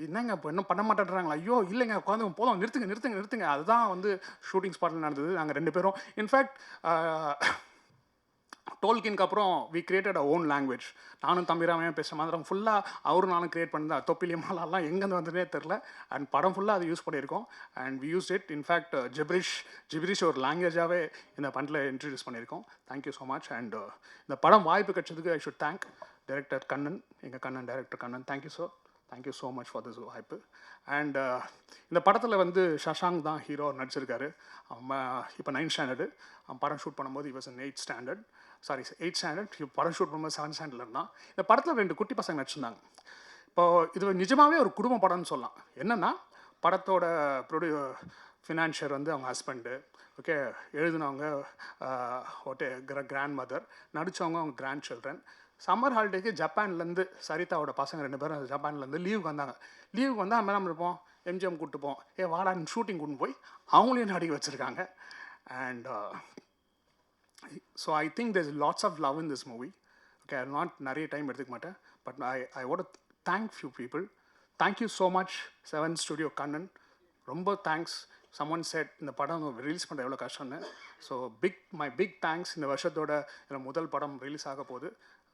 என்னங்க இப்போ இன்னும் பண்ண மாட்டேன்றாங்களா, ஐயோ இல்லைங்க உட்காந்து போதும், நிறுத்துங்க. அதுதான் வந்து ஷூட்டிங் ஸ்பாட்டில் நடந்தது. நாங்கள் 2 பேரும் இன்ஃபேக்ட் டோல்கின்க்கு அப்புறம் we created a own language. நானும் தம்பி ராமையும் பேசுகிற மாதிரி ஃபுல்லாக அவரும் நானும் கிரியேட் பண்ணி தொப்பிலியமாலாம் எங்கேருந்து வந்ததே தெரில. அண்ட் படம் ஃபுல்லாக அதை யூஸ் பண்ணியிருக்கோம். And we use it. In fact gibberish ஒரு லாங்குவேஜாகவே இந்த படத்தில் இன்ட்ரடியூஸ் பண்ணியிருக்கோம். Thank you so much. அண்ட் இந்த படம் வாய்ப்பு கிடைச்சதுக்கு I should thank director Kannan, எங்கள் Kannan director Kannan. Thank you sir, thank you so much for this வாய்ப்பு. அண்ட் இந்த படத்தில் வந்து ஷஷாங்க் தான் ஹீரோ நடிச்சிருக்காரு. இப்போ 9th ஸ்டாண்டர்டு. படம் ஷூட் பண்ணும்போது he was in 8th standard. படம் ஷூட் பண்ணும்போது 7th standard இருந்தான். இந்த படத்தில் 2 குட்டி பசங்க நடிச்சிருந்தாங்க. இப்போது இது நிஜமாகவே ஒரு குடும்ப படம்னு சொல்லலாம். என்னென்னா, படத்தோட ஃபினான்ஷியர் வந்து அவங்க ஹஸ்பண்டு, ஓகே, எழுதினவங்க கிராண்ட் மதர், நடித்தவங்க அவங்க கிராண்ட் சில்ட்ரன். சம்மர் ஹாலிடேக்கு ஜப்பான்லேருந்து சரிதாவோட பசங்க 2 பேரும் ஜப்பான்லேருந்து லீவுக்கு வந்தாங்க. லீவுக்கு வந்தால் நம்ம என்ன இருப்போம், எம்ஜிஎம் கூப்பிட்டு வாடா ஷூட்டிங் கூட்டின்னு போய் அவங்களையும் நடிக்க வச்சுருக்காங்க. And so I think there's lots of love in this movie. Okay, நிறைய டைம் எடுத்துக்க மாட்டேன். But I want to thank few people. Thank you so much 7 studio Kannan, ரொம்ப தேங்க்ஸ். சம்மன் செட் இந்த படம் ரிலீஸ் பண்ணுற எவ்வளோ கஷ்டம்னு. So my big thanks. இந்த வருஷத்தோட முதல் படம் ரிலீஸ் ஆக போகுது.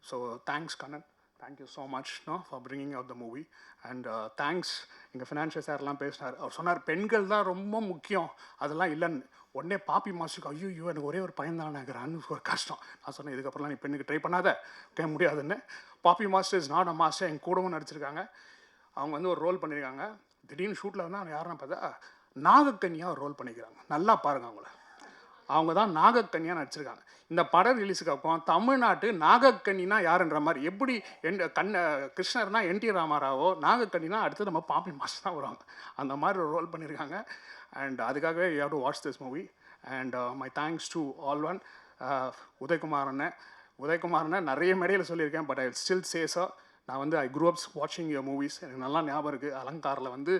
So thanks Kannan, thank you so much for bringing out the movie. And thanks எங்கள் ஃபினான்ஷியல் சார்லாம் பேசினார். அவர் சொன்னார் பெண்கள் தான் ரொம்ப முக்கியம், அதெல்லாம் இல்லைன்னு. உடனே பாப்பி மாஸ்டருக்கு ஐயோ எனக்கு ஒரே ஒரு பையன் தான் நினைக்கிறான்னு ஒரு கஷ்டம். நான் சொன்னேன் இதுக்கப்புறம்லாம் நீ பெண்ணுக்கு ட்ரை பண்ணாத, முடியாதுன்னு. Bobby master is not a master. எங்கள் கூடவும் நடிச்சிருக்காங்க. அவங்க வந்து ஒரு ரோல் பண்ணியிருக்காங்க. திடீர்னு ஷூட்டில் வந்து அவங்க யாருன்னு பார்த்தா நாகக்கன்னியாக ஒரு ரோல் பண்ணிக்கிறாங்க. நல்லா பாருங்கள் அவங்கள. அவங்க தான் நாகக்கன்னியாக நடிச்சிருக்காங்க. இந்த படம் ரிலீஸுக்கு அப்புறம் தமிழ்நாட்டு நாகக்கன்னினா யாருன்ற மாதிரி, எப்படி கிருஷ்ணர்னா என்டி ராமாராவோ, நாகக்கன்னினா அடுத்து நம்ம பாப்பி மாஸ்டர் தான் வருவாங்க. அந்த மாதிரி ஒரு ரோல் பண்ணியிருக்காங்க. அண்ட் அதுக்காகவே you have to watch this movie. And my thanks to all one. உதயகுமாரனை நிறைய மேடையில் சொல்லியிருக்கேன். But I still say sir, நான் வந்து ஐ க்ரூ அப்ஸ் வாட்சிங் யுவர் மூவிஸ். எனக்கு நல்லா ஞாபகம் இருக்குது. அலங்காரில் வந்து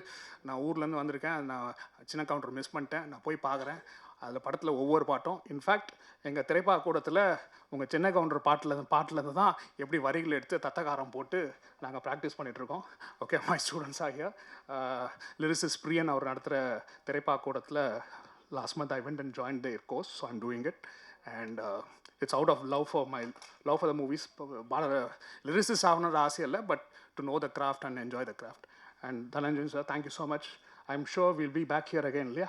நான் ஊர்லேருந்து வந்திருக்கேன். நான் சின்ன கவுண்டர் மிஸ் பண்ணிட்டேன். நான் போய் பார்க்குறேன். அதில் படத்தில் ஒவ்வொரு பாட்டும், இன்ஃபேக்ட் எங்கள் திரைப்பாக்கூடத்தில் உங்கள் சின்ன கவுண்டர் பாட்டிலேருந்து தான் எப்படி வரிகள் எடுத்து தத்தகாரம் போட்டு நாங்கள் ப்ராக்டிஸ் பண்ணிகிட்ருக்கோம். ஓகே, மை ஸ்டூடெண்ட்ஸ் ஆகிய லிரிசிஸ் பிரியன் அவர் நடத்துகிற திரைப்பாக்கூடத்தில் last month I went and join their course. So I'm doing it. And it's out of love for the movies. Lyricist ஆகணுன்ற ஆசை இல்லை, but to know the craft and enjoy the craft. And Dhananjayan sir, thank you so much. I'm sure we'll be back here again, இல்லையா?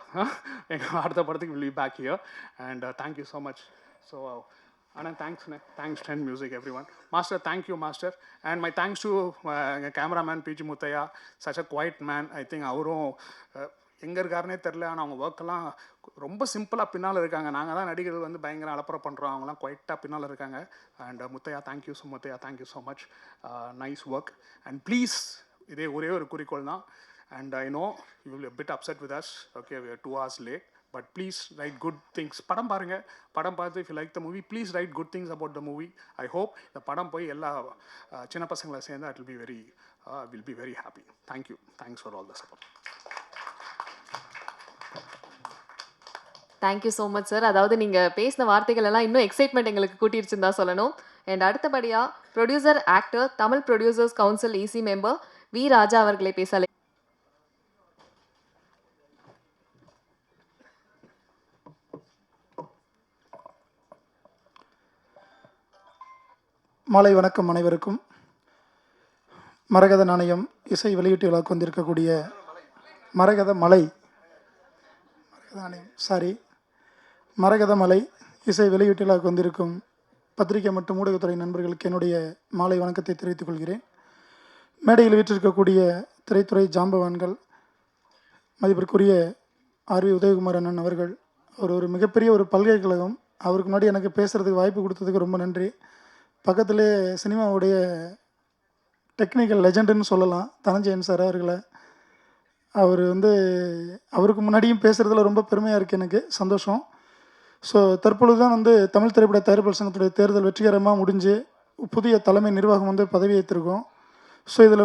அடுத்த படத்துக்கு we'll be back here. And thank you so much. So, Anand, thanks 10 Music, everyone. Master, thank you, Master. And my thanks to cameraman P.G. Muthaiya, such a quiet man. I think அவரும் எங்கே இருக்காருனே தெரில. ஆனால் அவங்க ஒர்க்கெல்லாம் ரொம்ப சிம்பிளாக பின்னால் இருக்காங்க. நாங்கள் தான் நடிகர்கள் வந்து பயங்கர அலப்பறை பண்ணுறோம், அவங்களாம் குவைட்டாக பின்னால் இருக்காங்க. And Muthaiya, thank you so much. Nice work. And please, இதே ஒரே ஒரு குறிக்கோள் தான். And I know you will be a bit upset with us. Okay, we are 2 hours late. But please write good things. Padam parunga. Padam paathu, if you like the movie, please write good things about the movie. I hope the padam poi ella chinna pasangala senda, it will be very happy. Thank you. Thanks for all the support. Thank you so much sir. அதாவது நீங்கள் பேசின வார்த்தைகள் எல்லாம் இன்னும் excitement எங்களுக்கு கூட்டிருச்சுன்னு தான் சொல்லணும். And அடுத்தபடியாக producer, actor, Tamil producers council EC member, V Raja அவர்களை பேச மாலை வணக்கம் அனைவருக்கும். மரகத நாணயம் இசை வெளியீட்டு விழாவுக்கு வந்திருக்கக்கூடிய மரகத மலை இசை வெளியீட்டு விழாவுக்கு வந்திருக்கும் பத்திரிகை மற்றும் ஊடகத்துறை நண்பர்களுக்கு என்னுடைய மாலை வணக்கத்தை தெரிவித்துக் கொள்கிறேன். மேடையில் வீற்றிருக்கக்கூடிய திரைத்துறை ஜாம்பவான்கள், மதிப்பிற்குரிய ஆர்வி உதயகுமார் அண்ணன் அவர்கள், அவர் ஒரு மிகப்பெரிய ஒரு பல்கலைக்கழகம். அவருக்கு முன்னாடி எனக்கு பேசுகிறதுக்கு வாய்ப்பு கொடுத்ததுக்கு ரொம்ப நன்றி. பக்கத்திலே சினிமாவுடைய டெக்னிக்கல் லெஜண்டுன்னு சொல்லலாம் தனஞ்சயன் சார் அவர்களை. அவர் அவருக்கு முன்னாடியும் பேசுகிறதுல ரொம்ப பெருமையாக இருக்குது, எனக்கு சந்தோஷம். ஸோ தற்பொழுது தான் தமிழ் திரைப்பட தயாரிப்பாளர் சங்கத்துடைய தேர்தல் வெற்றிகரமாக முடிஞ்சு புதிய தலைமை நிர்வாகம் பதவியேற்றிருக்கோம். ஸோ இதில்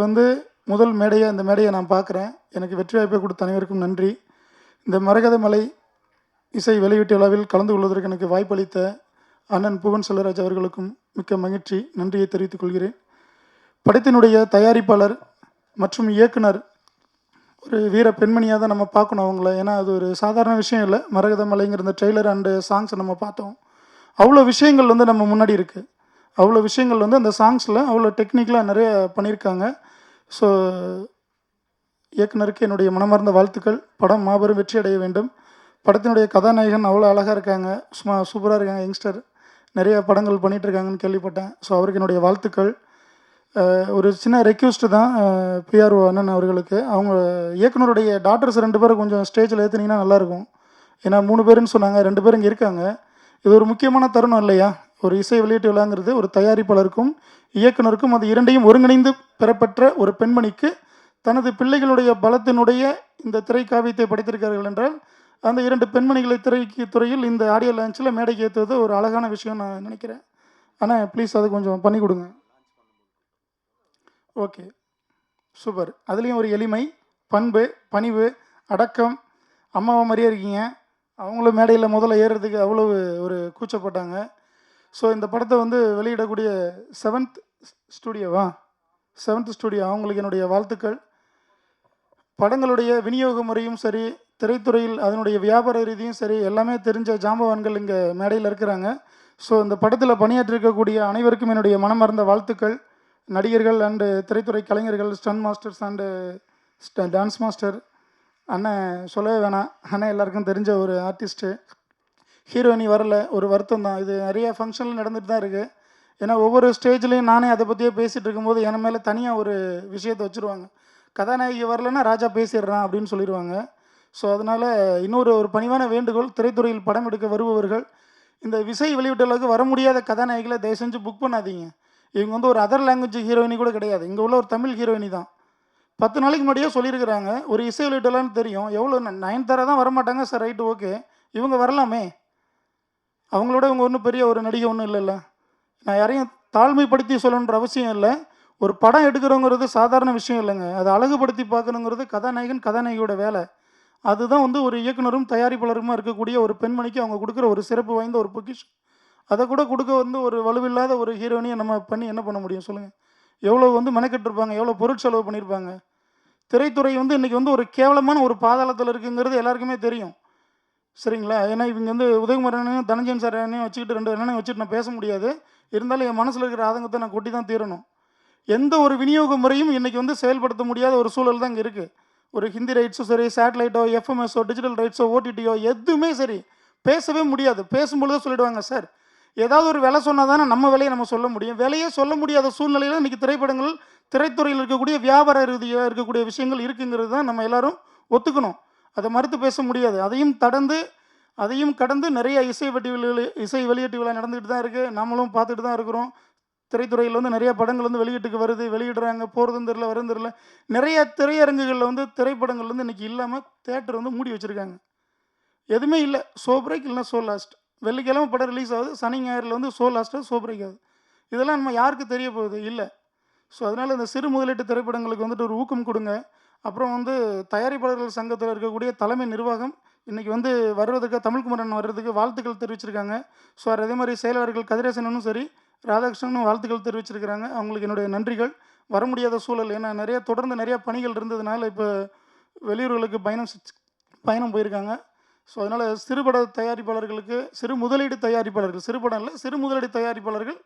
முதல் மேடையை இந்த மேடையை நான் பார்க்குறேன். எனக்கு வெற்றி வாய்ப்பை கொடுத்த அனைவருக்கும் நன்றி. இந்த மரகத மலை இசை வெளியீட்டு விழாவில் கலந்து கொள்வதற்கு எனக்கு வாய்ப்பளித்த அண்ணன் புவன் செல்வராஜ் அவர்களுக்கும் மிக்க மகிழ்ச்சி, நன்றியை தெரிவித்துக் கொள்கிறேன். படத்தினுடைய தயாரிப்பாளர் மற்றும் இயக்குனர் ஒரு வீர பெண்மணியாக தான் நம்ம பார்க்கணும் அவங்கள. ஏன்னா அது ஒரு சாதாரண விஷயம் இல்லை. மரகத மலைங்கிற இந்த ட்ரெய்லர் அண்டு சாங்ஸை நம்ம பார்த்தோம். அவ்வளோ விஷயங்கள் நம்ம முன்னாடி இருக்குது. அவ்வளோ விஷயங்கள் அந்த சாங்ஸில் அவ்வளோ டெக்னிக்கலாக நிறைய பண்ணியிருக்காங்க. ஸோ இயக்குனருக்கு என்னுடைய மனமார்ந்த வாழ்த்துக்கள். படம் மாபெரும் வெற்றி அடைய வேண்டும். படத்தினுடைய கதாநாயகன் அவ்வளோ அழகாக இருக்காங்க, சும்மா சூப்பராக இருக்காங்க. யங்ஸ்டர் நிறைய படங்கள் பண்ணிகிட்ருக்காங்கன்னு கேள்விப்பட்டேன். ஸோ அவருக்கு என்னுடைய வாழ்த்துக்கள். ஒரு சின்ன ரெக்வெஸ்ட்டு தான் பிஆர்ஓ அண்ணன் அவர்களுக்கு, அவங்க இயக்குனருடைய டாட்டர்ஸ் 2 பேரை கொஞ்சம் ஸ்டேஜில் ஏற்றுனீங்கன்னா நல்லாயிருக்கும். ஏன்னா 3 பேருன்னு சொன்னாங்க, 2 பேர் இங்கே இருக்காங்க. இது ஒரு முக்கியமான தருணம் இல்லையா? ஒரு இசை வெளியீட்டு விழாங்கிறது ஒரு தயாரிப்பாளருக்கும் இயக்குனருக்கும் அது இரண்டையும் ஒருங்கிணைந்து பெறப்பட்ட ஒரு பெண்மணிக்கு தனது பிள்ளைகளுடைய பலத்தினுடைய இந்த திரைக்காவியத்தை படைத்திருக்கார்கள் என்றால் அந்த 2 பெண்மணிகளை துறையில் இந்த ஆடியோ லான்ச்சில் மேடைக்கு ஏற்றுவது ஒரு அழகான விஷயம் நான் நினைக்கிறேன். ஆனால் ப்ளீஸ் அது கொஞ்சம் பண்ணி கொடுங்க. Okay, super. அதுலேயும் ஒரு எளிமை, பண்பு, பணிவு, அடக்கம். அம்மாவை மாதிரியே இருக்கீங்க. அவங்களும் மேடையில் முதல்ல ஏறுறதுக்கு அவ்வளோ ஒரு கூச்சப்பட்டாங்க. ஸோ இந்த படத்தை வெளியிடக்கூடிய செவன்த் ஸ்டூடியோ அவங்களுக்கு என்னுடைய வாழ்த்துக்கள். படங்களுடைய விநியோக முறையும் சரி, திரைத்துறையில் அதனுடைய வியாபார ரீதியும் சரி, எல்லாமே தெரிஞ்ச ஜாம்பவான்கள் இங்கே மேடையில் இருக்கிறாங்க. ஸோ இந்த படத்தில் பணியாற்றிருக்கக்கூடிய அனைவருக்கும் என்னுடைய மனமார்ந்த வாழ்த்துக்கள். நடிகர்கள் அண்டு திரைத்துறை கலைஞர்கள், stunt masters and dance master அண்ணன் சொல்லவே வேணாம். அண்ணன் எல்லாருக்கும் தெரிஞ்ச ஒரு ஆர்டிஸ்ட்டு. ஹீரோயினி வரல, ஒரு வருத்தம் தான். இது நிறைய ஃபங்க்ஷனில் நடந்துட்டு தான் இருக்குது. ஏன்னா ஒவ்வொரு ஸ்டேஜ்லேயும் நானே அதை பற்றியே பேசிகிட்டு இருக்கும்போது என் மேலே தனியாக ஒரு விஷயத்தை வச்சுருவாங்க. கதாநாயகி வரலன்னா ராஜா பேசிடுறான் அப்படின்னு சொல்லிடுவாங்க. ஸோ அதனால் இன்னொரு பணிவான வேண்டுகோள், திரைத்துறையில் படம் எடுக்க வருபவர்கள் இந்த இசை வெளியீட்டுகளுக்கு வர முடியாத கதாநாயகிகளை தயவு செஞ்சு புக் பண்ணாதீங்க. இவங்க ஒரு அதர் லாங்குவேஜ் ஹீரோயினி கூட கிடையாது. இங்கே உள்ள ஒரு தமிழ் ஹீரோயினி தான். 10 நாளைக்கு முன்னாடியே சொல்லியிருக்கிறாங்க ஒரு இசை வெளியீட்டுலான்னு தெரியும். எவ்வளோ நயன்தாரா தான் வரமாட்டாங்க சார், ரைட்டு ஓகே, இவங்க வரலாமே. அவங்களோட இவங்க ஒன்றும் பெரிய ஒரு நடிகை ஒன்றும் இல்லைல்ல. நான் யாரையும் தாழ்மைப்படுத்தி சொல்லணுன்ற அவசியம் இல்லை. ஒரு படம் எடுக்கிறோங்கிறது சாதாரண விஷயம் இல்லைங்க. அதை அழகுபடுத்தி பார்க்கணுங்கிறது கதாநாயகியோட வேலை. அதுதான் ஒரு இயக்குனரும் தயாரிப்பாளருமா இருக்கக்கூடிய ஒரு பெண்மணிக்கு அவங்க கொடுக்குற ஒரு சிறப்பு வாய்ந்த ஒரு பொக்கிஷம். அதை கூட கொடுக்க ஒரு வலுவில்லாத ஒரு ஹீரோயினியை நம்ம பண்ணி என்ன பண்ண முடியும் சொல்லுங்கள்? எவ்வளோ மெனக்கெட்டிருப்பாங்க, எவ்வளோ பொருட்செலவு பண்ணியிருப்பாங்க. திரைத்துறை இன்றைக்கி ஒரு கேவலமான ஒரு பாதாளத்தில் இருக்குங்கிறது எல்லாருக்குமே தெரியும், சரிங்களா? ஏன்னா இவங்க உதயகுமார் அண்ணனையும் தனஞ்சயன் சார் அண்ணனையும் வச்சுக்கிட்டு 2 அண்ணனையும் வச்சுட்டு நான் பேச முடியாது. இருந்தாலும் என் மனசில் இருக்கிற ஆதங்கத்தை நான் கொட்டி தான் தீரணும். எந்த ஒரு விநியோக முறையும் இன்றைக்கி செயல்படுத்த முடியாத ஒரு சூழல் தான் இங்கே இருக்குது. ஒரு ஹிந்தி ரைட்ஸும் சரி, சேட்டலைட்டோ, எஃப்எம்எஸோ, டிஜிட்டல் ரைட்ஸோ, ஓடிடியோ எதுவுமே சரி பேசவே முடியாது. பேசும்பொழுது சொல்லிவிடுவாங்க, சார் ஏதாவது ஒரு விலை சொன்னால் தானே நம்ம விலையை நம்ம சொல்ல முடியும். விலையே சொல்ல முடியாத சூழ்நிலையில் இன்றைக்கி திரைத்துறையில் இருக்கக்கூடிய வியாபார ரீதியாக இருக்கக்கூடிய விஷயங்கள் இருக்குங்கிறது தான் நம்ம எல்லாரும் ஒத்துக்கணும். அதை மறுத்து பேச முடியாது. அதையும் கடந்து நிறைய இசை வெளியீட்டு விழா நடந்துக்கிட்டு தான் இருக்குது. நம்மளும் பார்த்துட்டு தான் இருக்கிறோம். திரைத்துறையில் நிறைய படங்கள் வெளியீட்டுக்கு வருது, வெளியிடுறாங்க, போகிறதும் தெரியல, வரும் தெரியல. நிறைய திரையரங்குகளில் திரைப்படங்கள் இன்றைக்கி இல்லாமல் தேட்டர் மூடி வச்சுருக்காங்க. எதுவுமே இல்லை. ஷோ பிரேக் இல்லைனா ஷோ லாஸ்ட். வெள்ளிக்கிழமை படம் ரிலீஸ் ஆகுது, சனி ஞாயிறில் ஷோ லாஸ்ட்டாக ஷோ பிரேக் ஆகுது. இதெல்லாம் நம்ம யாருக்கு தெரிய போகுது? இல்லை. ஸோ அதனால் இந்த சிறு முதலீட்டு திரைப்படங்களுக்கு ஒரு ஊக்கம் கொடுங்க. அப்புறம் தயாரிப்பாளர்கள் சங்கத்தில் இருக்கக்கூடிய தலைமை நிர்வாகம் இன்றைக்கி வர்றதுக்கு, தமிழ்குமரன் வர்றதுக்கு வாழ்த்துக்கள் தெரிவிச்சிருக்காங்க. ஸோ அதே மாதிரி செயலாளர்கள் கதிரேசனும் சரி, ராதாகிருஷ்ணனும் வாழ்த்துக்கள் தெரிவிச்சிருக்கிறாங்க. அவங்களுக்கு என்னுடைய நன்றிகள். வர முடியாத சூழல். ஏன்னா தொடர்ந்து நிறைய பணிகள் இருந்ததுனால இப்போ வெளியூர்களுக்கு பயணம் போயிருக்காங்க. ஸோ அதனால் சிறுபட தயாரிப்பாளர்களுக்கு, சிறு முதலீடு தயாரிப்பாளர்கள், சிறுபடம் இல்லை, சிறு முதலீடு தயாரிப்பாளர்கள்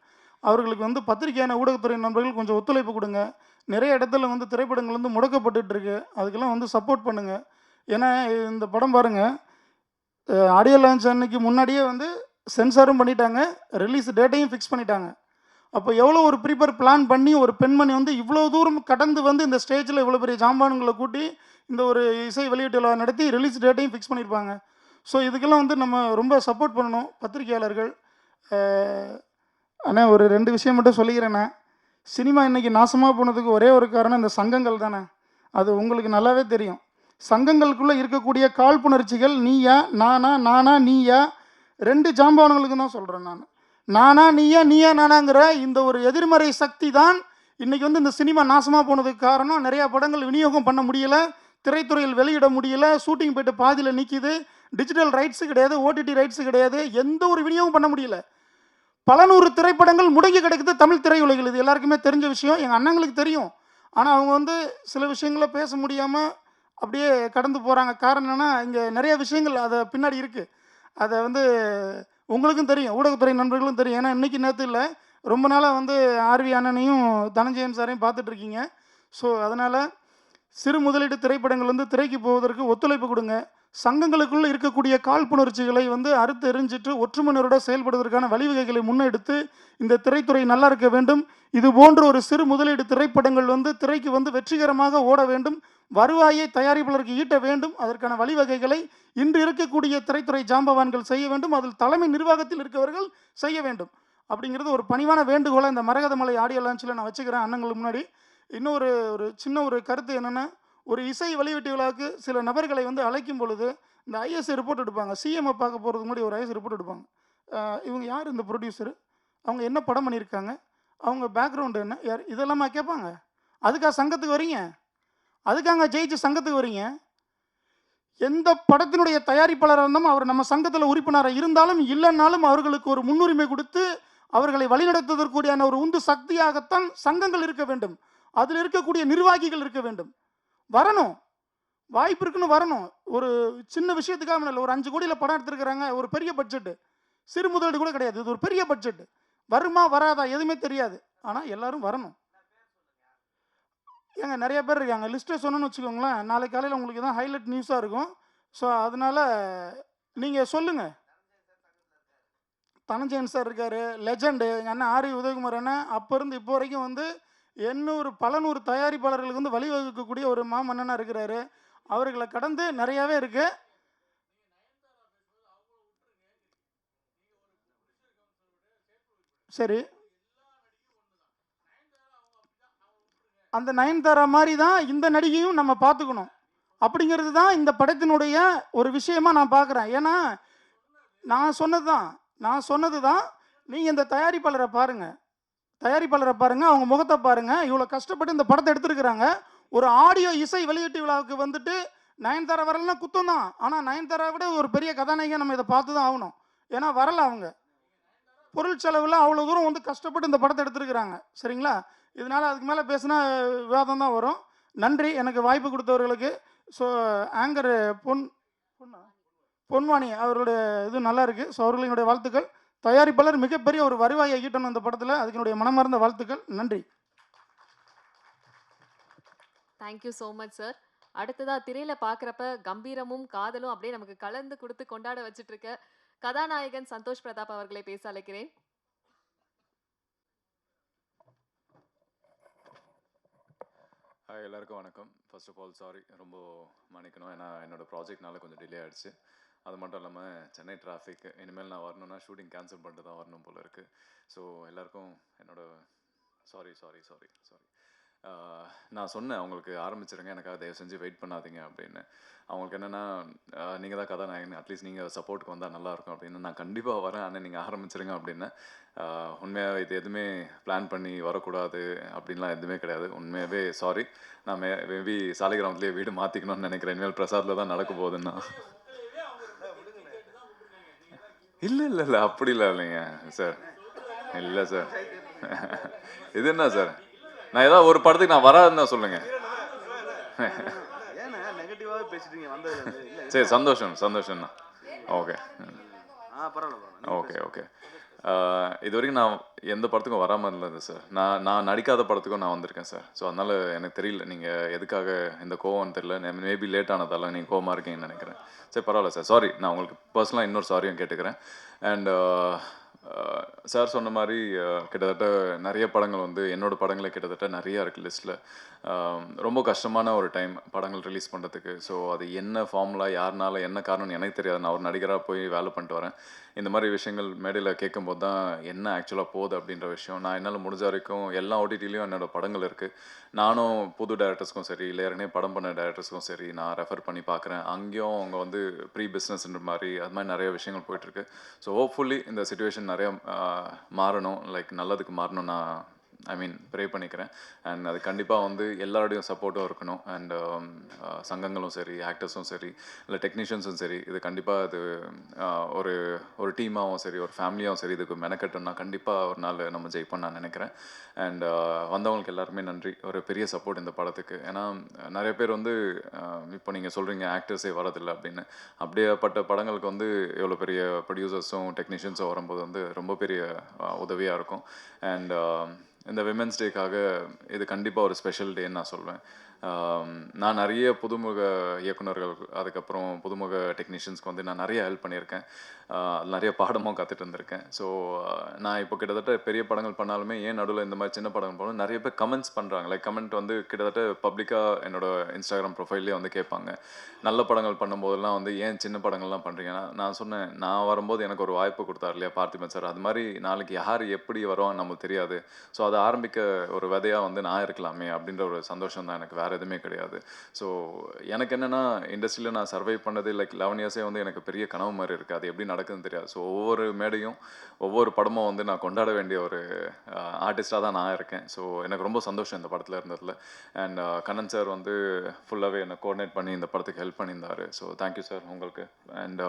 அவர்களுக்கு வந்து பத்திரிகையான ஊடகத்துறை நண்பர்கள் கொஞ்சம் ஒத்துழைப்பு கொடுங்க. நிறைய இடத்துல வந்து திரைப்படங்கள் வந்து முடக்கப்பட்டுருக்கு. அதுக்கெல்லாம் வந்து சப்போர்ட் பண்ணுங்கள். ஏன்னா இந்த படம் பாருங்கள், ஆடியோ லான்ச் அன்னைக்கு முன்னாடியே வந்து சென்சாரும் பண்ணிட்டாங்க, ரிலீஸ் டேட்டையும் ஃபிக்ஸ் பண்ணிட்டாங்க. அப்போ எவ்வளோ ஒரு ப்ரீப்பர் பிளான் பண்ணி ஒரு பெண்மணி வந்து இவ்வளோ தூரம் கடந்து வந்து இந்த ஸ்டேஜில் இவ்வளோ பெரிய ஜாம்பானுங்களை கூட்டி இந்த ஒரு இசை வெளியீட்டு விழா நடத்தி ரிலீஸ் டேட்டையும் ஃபிக்ஸ் பண்ணியிருப்பாங்க. ஸோ இதுக்கெல்லாம் வந்து நம்ம ரொம்ப சப்போர்ட் பண்ணணும் பத்திரிகையாளர்கள். ஆனால் ஒரு 2 விஷயம் மட்டும் சொல்லிக்கிறேண்ணே. சினிமா இன்றைக்கி நாசமாக போனதுக்கு ஒரே ஒரு காரணம் இந்த சங்கங்கள் தானே. அது உங்களுக்கு நல்லாவே தெரியும். சங்கங்களுக்குள்ளே இருக்கக்கூடிய காழ்ப்புணர்ச்சிகள் நீயா நானா நீயா 2 ஜாம்பானுங்களுக்கு தான் சொல்கிறேன் நான். நானா நீயா நானாங்கிற இந்த ஒரு எதிர்மறை சக்தி தான் இன்றைக்கி வந்து இந்த சினிமா நாசமாக போனதுக்கு காரணம். நிறையா படங்கள் விநியோகம் பண்ண முடியலை, திரைத்துறையில் வெளியிட முடியல, ஷூட்டிங் போய்ட்டு பாதியில் நிற்கிது, டிஜிட்டல் ரைட்ஸு கிடையாது, ஓடிடி ரைட்ஸு கிடையாது, எந்த ஒரு விநியோகம் பண்ண முடியல. பல 100 திரைப்படங்கள் முடங்கி கிடைக்குது தமிழ் திரையுலகில். இது எல்லாருக்குமே தெரிஞ்ச விஷயம், எங்கள் அண்ணங்களுக்கு தெரியும். ஆனால் அவங்க வந்து சில விஷயங்களை பேச முடியாமல் அப்படியே கடந்து போகிறாங்க. காரணம் என்னென்னா, இங்கே நிறைய விஷயங்கள் அதை பின்னாடி இருக்குது. அதை வந்து உங்களுக்கும் தெரியும், ஊடகத்துறை நண்பர்களும் தெரியும். ஏன்னா இன்றைக்கி நேற்று இல்லை, ரொம்ப நாளாக வந்து ஆர்வி அண்ணனையும் தனஞ்சயன் சாரையும் பார்த்துட்ருக்கீங்க. ஸோ அதனால் சிறு முதலீடு திரைப்படங்கள் வந்து திரைக்கு போவதற்கு ஒத்துழைப்பு கொடுங்க. சங்கங்களுக்குள்ளே இருக்கக்கூடிய காழ்ப்புணர்ச்சிகளை வந்து அறுத்து எறிஞ்சிட்டு ஒற்றுமையோட செயல்படுவதற்கான வழிவகைகளை முன்னெடுத்து இந்த திரைத்துறை நல்லா இருக்க வேண்டும். இது போன்ற ஒரு சிறு முதலீடு திரைப்படங்கள் வந்து திரைக்கு வந்து வெற்றிகரமாக ஓட வேண்டும், வருவாயை தயாரிப்பாளருக்கு ஈட்ட வேண்டும். அதற்கான வழிவகைகளை இன்று இருக்கக்கூடிய திரைத்துறை ஜாம்பவான்கள் செய்ய வேண்டும், அதில் தலைமை நிர்வாகத்தில் இருக்கவர்கள் செய்ய வேண்டும். அப்படிங்கிறது ஒரு பணிவான வேண்டுகோளை இந்த மரகதமலை ஆடியோ லான்ச்சில் நான் வச்சுக்கிறேன் அண்ணங்களுக்கு முன்னாடி. இன்னொரு சின்ன ஒரு கருத்து என்னென்னா, ஒரு இசை வெளியீட்டு விழாவுக்கு சில நபர்களை வந்து அழைக்கும் பொழுது இந்த ஐஎஸ்ஐ ரிப்போர்ட் எடுப்பாங்க. சிஎம்ஐ பார்க்க போகிறதுக்கு முன்னாடி ஒரு ஐஎஸ் ரிப்போர்ட் எடுப்பாங்க. இவங்க யார், இந்த ப்ரொடியூசர், அவங்க என்ன படம் பண்ணியிருக்காங்க, அவங்க பேக்ரவுண்டு என்ன, யார், இதெல்லாமா கேட்பாங்க. அதுக்காக சங்கத்துக்கு வரீங்க? அதுக்காக ஜெயிச்சு சங்கத்துக்கு வரீங்க? எந்த படத்தினுடைய தயாரிப்பாளராக இருந்தாலும் அவர் நம்ம சங்கத்தில் உறுப்பினராக இருந்தாலும் இல்லைன்னாலும் அவர்களுக்கு ஒரு முன்னுரிமை கொடுத்து அவர்களை வழிநடத்துவதற்குரியான ஒரு உந்து சக்தியாகத்தான் சங்கங்கள் இருக்க வேண்டும். அதில் இருக்கக்கூடிய நிர்வாகிகள் இருக்க வேண்டும். வரணும், வாய்ப்பு இருக்குன்னு வரணும். ஒரு சின்ன விஷயத்துக்காக இல்லை, ஒரு 5 கோடியில் படம் எடுத்துருக்கிறாங்க, ஒரு பெரிய பட்ஜெட்டு, சிறு முதலீடு கூட கிடையாது, இது ஒரு பெரிய பட்ஜெட்டு. வருமா வராதா எதுவுமே தெரியாது, ஆனால் எல்லாரும் வரணும். ஏங்க நிறைய பேர் இருக்காங்க, லிஸ்ட்டை சொன்னோன்னு வச்சுக்கோங்களேன், நாளைக்கு காலையில் உங்களுக்கு தான் ஹைலைட் நியூஸாக இருக்கும். ஸோ அதனால் நீங்கள் சொல்லுங்கள். தனஞ்சயன் சார் இருக்கார், லெஜண்டு. எங்கள் அண்ணன் ஆர்வி உதயகுமார் அண்ணன் அப்போ இருந்து இப்போ வரைக்கும் வந்து பல 100 தயாரிப்பாளர்களுக்கு வந்து வழிவகுக்கக்கூடிய ஒரு மாமன்னனாக இருக்கிறாரு. அவர்களை கடந்து நிறையாவே இருக்கு. சரி, அந்த நயன்தாரா மாதிரி தான் இந்த நடிகையும் நம்ம பார்த்துக்கணும் அப்படிங்கிறது தான் இந்த படத்தினுடைய ஒரு விஷயமா நான் பார்க்குறேன். ஏன்னா நான் சொன்னது தான் நீங்கள் இந்த தயாரிப்பாளரை பாருங்கள், அவங்க முகத்தை பாருங்கள். இவ்வளோ கஷ்டப்பட்டு இந்த படத்தை எடுத்துருக்குறாங்க. ஒரு ஆடியோ இசை வெளியீட்டு விழாவுக்கு வந்துட்டு நயன்தாரா வரலன்னா குத்தம் தான். ஆனால் நயன்தாரா விட ஒரு பெரிய கதாநாயகி நம்ம இதை பார்த்து தான் ஆகணும். ஏன்னா வரல, அவங்க பொருள் செலவில் அவ்வளோ தூரம் வந்து கஷ்டப்பட்டு இந்த படத்தை எடுத்துருக்குறாங்க. சரிங்களா? இதனால் அதுக்கு மேலே பேசினா விவாதம் தான் வரும். நன்றி எனக்கு வாய்ப்பு கொடுத்தவர்களுக்கு. ஸோ ஆங்கர் பொன்வாணி அவருடைய இது நல்லா இருக்குது. ஸோ அவர்களுடைய வாழ்த்துக்கள். தயாரிப்பாளர் மிகப்பெரிய ஒரு வருவாயை ஈட்டணும் இந்த படத்தில், அதுக்கு என்னுடைய மனமார்ந்த வாழ்த்துக்கள். நன்றி. Thank you so much sir. அடுத்ததா திரையில பார்க்குறப்ப கம்பீரமும் காதலும் அப்படியே நமக்கு கலந்து கொடுத்து கொண்டாட வச்சுட்டு இருக்க கதாநாயகன் சந்தோஷ் பிரதாப் அவர்களை பேச அழைக்கிறேன். ஹாய், எல்லாருக்கும் வணக்கம். ஃபர்ஸ்ட் ஆஃப் ஆல் சாரி, ரொம்ப மன்னிக்கணும். ஏன்னா என்னோடய ப்ராஜெக்ட்னால கொஞ்சம் டிலே ஆகிடுச்சு. அது மட்டும் இல்லாமல் சென்னை டிராஃபிக், இனிமேல் நான் வரணுன்னா ஷூட்டிங் கேன்சல் பண்ணிட்டு தான் வரணும் போல் இருக்குது. ஸோ எல்லாருக்கும் என்னோட சாரி. நான் சொன்னேன் அவங்களுக்கு ஆரம்பிச்சிருங்க, எனக்காக தயவு செஞ்சு வெயிட் பண்ணாதீங்க அப்படின்னு. அவங்களுக்கு என்னென்னா, நீங்கள் தான் கதாநாயகன், அட்லீஸ்ட் நீங்கள் சப்போர்ட்டுக்கு வந்தால் நல்லாயிருக்கும் அப்படின்னு. நான் கண்டிப்பாக வரேன், ஆனால் நீங்கள் ஆரம்பிச்சிருங்க அப்படின்னு. உண்மையாக இது எதுவுமே பிளான் பண்ணி வரக்கூடாது அப்படின்லாம் எதுவுமே கிடையாது. உண்மையாகவே சாரி. நான் மேபி சாலிகிராமத்துலேயே வீடு மாற்றிக்கணும்னு நினைக்கிறேன். இனிமேல் பிரசாத்தில் தான் நடக்க போகுதுன்னா. இல்லை அப்படி இல்லைங்க சார். இல்லை சார், இது என்ன சார், நான் ஏதாவது ஒரு படத்துக்கு நான் வராதுன்னு தான் சொல்லுங்க. ஏன்னா நெகட்டிவாவே பேசிட்டீங்க வந்ததுல இருந்து. இல்ல சரி, சந்தோஷம்ண்ணா. ஓகே. பரவாயில்ல. Okay okay. இது வரைக்கும் நான் எந்த படத்துக்கும் வராமல் இருந்தது சார். நான் நடிக்காத படத்துக்கும் நான் வந்திருக்கேன் சார். ஸோ அதனால் எனக்கு தெரியல நீங்கள் எதுக்காக இந்த கோவம்னு தெரியல. மேபி லேட் ஆனதால நீங்கள் கோவமாக இருக்கீங்கன்னு நினைக்கிறேன். சரி பரவாயில்ல சார், சாரி. நான் உங்களுக்கு பர்சனலாக இன்னொரு சாரியும் கேட்டுக்கிறேன். அண்ட் சார் சொன்ன மாதிரி கிட்டத்தட்ட நிறைய படங்கள் வந்து என்னோடய படங்களே கிட்டத்தட்ட நிறையா இருக்குது லிஸ்ட்டில். ரொம்ப கஷ்டமான ஒரு டைம் படங்கள் ரிலீஸ் பண்ணுறதுக்கு. ஸோ அது என்ன ஃபார்முலா, யாருனால, என்ன காரணம்னு எனக்கு தெரியாது. நான் ஒரு நடிகராக போய் வேலை பண்ணிட்டு வரேன். இந்த மாதிரி விஷயங்கள் மேடையில் கேட்கும்போது தான் என்ன ஆக்சுவலாக போகுது அப்படின்ற விஷயம். நான் என்னால் முடிஞ்ச வரைக்கும் எல்லா ஓடிடிலையும் என்னோடய படங்கள் இருக்குது. நானும் புது டேரக்டர்ஸ்க்கும் சரி, இல்லை ஏற்கனவே படம் பண்ண டேரக்டர்ஸ்க்கும் சரி நான் ரெஃபர் பண்ணி பார்க்குறேன். அங்கேயும் அவங்க வந்து ப்ரீ பிஸ்னஸ்ன்ற மாதிரி அது மாதிரி நிறைய விஷயங்கள் போயிட்டுருக்கு. ஸோ ஹோப்ஃபுல்லி இந்த சுச்சுவேஷன் நிறையா மாறணும், லைக் நல்லதுக்கு மாறணும். நான் ப்ரே பண்ணிக்கிறேன். அண்ட் அது கண்டிப்பாக வந்து எல்லாரோடையும் சப்போர்ட்டும் இருக்கணும். அண்ட் சங்கங்களும் சரி, ஆக்டர்ஸும் சரி, இல்லை டெக்னீஷியன்ஸும் சரி, இது கண்டிப்பாக அது ஒரு ஒரு டீமாகவும் சரி, ஒரு ஃபேமிலியாகவும் சரி, இதுக்கு மெனக்கட்டோம்னா கண்டிப்பாக ஒரு நாள் நம்ம ஜெயிப்போம்னு நான் நினைக்கிறேன். அண்ட் வந்தவங்களுக்கு எல்லாருமே நன்றி. ஒரு பெரிய சப்போர்ட் இந்த படத்துக்கு. ஏன்னா நிறைய பேர் வந்து இப்போ நீங்கள் சொல்கிறீங்க ஆக்டர்ஸே வரதில்லை அப்படின்னு. அப்படியேப்பட்ட படங்களுக்கு வந்து எவ்வளோ பெரிய ப்ரொடியூசர்ஸும் டெக்னீஷியன்ஸும் வரும்போது வந்து ரொம்ப பெரிய உதவியாக இருக்கும். அண்ட் இந்த விமென்ஸ் டேக்காக இது கண்டிப்பாக ஒரு ஸ்பெஷல் டேன்னு நான் சொல்வேன். நான் நிறைய புதுமுக இயக்குனர்கள், அதுக்கப்புறம் புதுமுக டெக்னீஷியன்ஸ்க்கு வந்து நான் நிறைய ஹெல்ப் பண்ணியிருக்கேன். நிறைய பாடமும் கற்றுட்டு இருந்திருக்கேன். ஸோ நான் இப்போ கிட்டத்தட்ட பெரிய படங்கள் பண்ணாலுமே ஏன் நடுவில் இந்த மாதிரி சின்ன படங்கள் பண்ணாலும் நிறைய பேர் கமெண்ட்ஸ் பண்ணுறாங்க. லைக் கமெண்ட் வந்து கிட்டத்தட்ட பப்ளிக்காக என்னோடய இன்ஸ்டாகிராம் ப்ரொஃபைல்லே வந்து கேட்பாங்க. நல்ல படங்கள் பண்ணும்போதெல்லாம் வந்து ஏன் சின்ன படங்கள்லாம் பண்ணுறீங்க? நான் சொன்னேன், நான் வரும்போது எனக்கு ஒரு வாய்ப்பு கொடுத்தாரு இல்லையா பார்த்திபன் சார், அது மாதிரி நாளைக்கு யார் எப்படி வருவான்னு நமக்கு தெரியாது. ஸோ அதை ஆரம்பிக்க ஒரு விதையாக வந்து நான் இருக்கலாமே அப்படின்ற ஒரு சந்தோஷம் தான் எனக்கு, வேறு எதுவுமே கிடையாது. ஸோ எனக்கு என்னென்னா இண்டஸ்ட்ரியில் நான் சர்வை பண்ணது லைக் 11 இயர்ஸே வந்து எனக்கு பெரிய கனவு மாதிரி இருக்குது. அது எப்படி நடக்குதுன்னு தெரியாது. ஸோ ஒவ்வொரு மேடையும் ஒவ்வொரு படமும் வந்து நான் கொண்டாட வேண்டிய ஒரு ஆர்டிஸ்டாக தான் நான் இருக்கேன். ஸோ எனக்கு ரொம்ப சந்தோஷம் இந்த படத்தில் இருந்ததில். அண்ட் கண்ணன் சார் வந்து ஃபுல்லாகவே என்னை கோஆர்டினேட் பண்ணி இந்த படத்துக்கு ஹெல்ப் பண்ணியிருந்தார். ஸோ தேங்க்யூ சார் உங்களுக்கு. And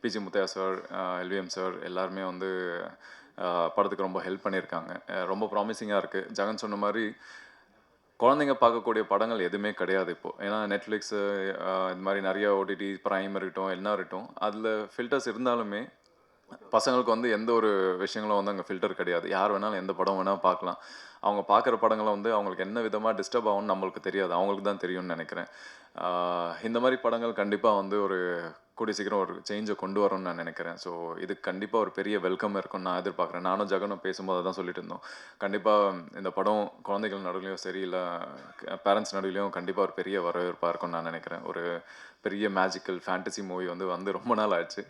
PG Muthaiya sir, LVM sir எல்லாருமே வந்து படத்துக்கு ரொம்ப ஹெல்ப் பண்ணியிருக்காங்க. ரொம்ப ப்ராமிசிங்காக இருக்குது. ஜெகன் சொன்ன மாதிரி குழந்தைங்க பார்க்கக்கூடிய படங்கள் எதுவுமே கிடையாது இப்போது. ஏன்னா நெட்ஃப்ளிக்ஸு இது மாதிரி நிறைய ஓடிடி ப்ரைம் இருக்கட்டும், என்ன இருக்கட்டும், அதில் ஃபில்டர்ஸ் இருந்தாலுமே பசங்களுக்கு வந்து எந்த ஒரு விஷயங்களும் வந்து அங்கே ஃபில்டர் கிடையாது. யார் வேணாலும் எந்த படம் வேணால் பார்க்கலாம். அவங்க பார்க்குற படங்களை வந்து அவங்களுக்கு என்ன விதமாக டிஸ்டர்ப் ஆகும்னு நம்மளுக்கு தெரியாது, அவங்களுக்கு தான் தெரியும்னு நினைக்கிறேன். இந்த மாதிரி படங்கள் கண்டிப்பாக வந்து ஒரு கூடிய சீக்கிரம் ஒரு சேஞ்சை கொண்டு வரும்னு நான் நினைக்கிறேன். ஸோ இதுக்கு கண்டிப்பாக ஒரு பெரிய வெல்கம் இருக்கும்னு நான் எதிர்பார்க்குறேன். நானும் ஜெகனும் பேசும்போது தான் சொல்லிட்டு இருந்தோம். கண்டிப்பாக இந்த படம் குழந்தைகள் நடுவுலையும் சரி, இல்லை பேரண்ட்ஸ் நடுவுலையும் கண்டிப்பாக ஒரு பெரிய வரவேற்பாக இருக்கும்னு நான் நினைக்கிறேன். ஒரு பெரிய மேஜிக்கல் ஃபேண்டசி மூவி வந்து ரொம்ப நாள் ஆச்சு.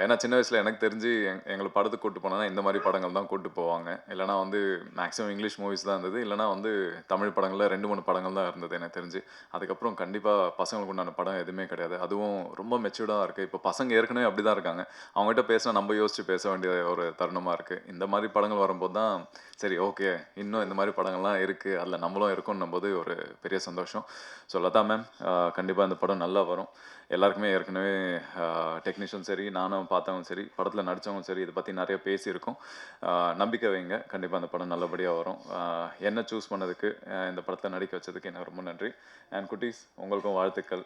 ஏன்னா சின்ன வயசில் எனக்கு தெரிஞ்சு எங்களை படத்துக்கு கூப்பிட்டு போனோன்னா இந்த மாதிரி படங்கள் தான் கூப்பிட்டு போவாங்க. இல்லைனா வந்து மேக்ஸிமம் இங்கிலீஷ் மூவிஸ் தான் இருந்தது. இல்லைனா வந்து தமிழ் படங்களில் 2-3 படங்கள் தான் இருந்தது எனக்கு தெரிஞ்சு. அதுக்கப்புறம் கண்டிப்பாக பசங்களுக்கு உண்டான படம் எதுவுமே கிடையாது. அதுவும் ரொம்ப மெச்சூர்டாக இருக்குது. இப்போ பசங்க ஏற்கனவே அப்படி தான் இருக்காங்க. அவங்ககிட்ட பேசினா நம்ம யோசித்து பேச வேண்டிய ஒரு தருணமாக இருக்குது. இந்த மாதிரி படங்கள் வரும்போது தான் சரி ஓகே, இன்னும் இந்த மாதிரி படங்கள்லாம் இருக்குது, அதில் நம்மளும் இருக்கோன்னும் போது ஒரு பெரிய சந்தோஷம். ஸோ லதா மேம், கண்டிப்பாக இந்த படம் நல்லா வரும். எல்லாருக்குமே ஏற்கனவே டெக்னீஷியன் சரி, நானும் பார்த்தவங்க சரி, படத்தில் நடித்தவங்க சரி, இதை பற்றி நிறைய பேசியிருக்கோம். நம்பிக்கை வைங்க, கண்டிப்பாக அந்த படம் நல்லபடியாக வரும். என்ன சூஸ் பண்ணதுக்கு, இந்த படத்தில் நடிக்க வச்சதுக்கு எனக்கு ரொம்ப நன்றி. அண்ட் குட்டீஸ், உங்களுக்கும் வாழ்த்துக்கள்.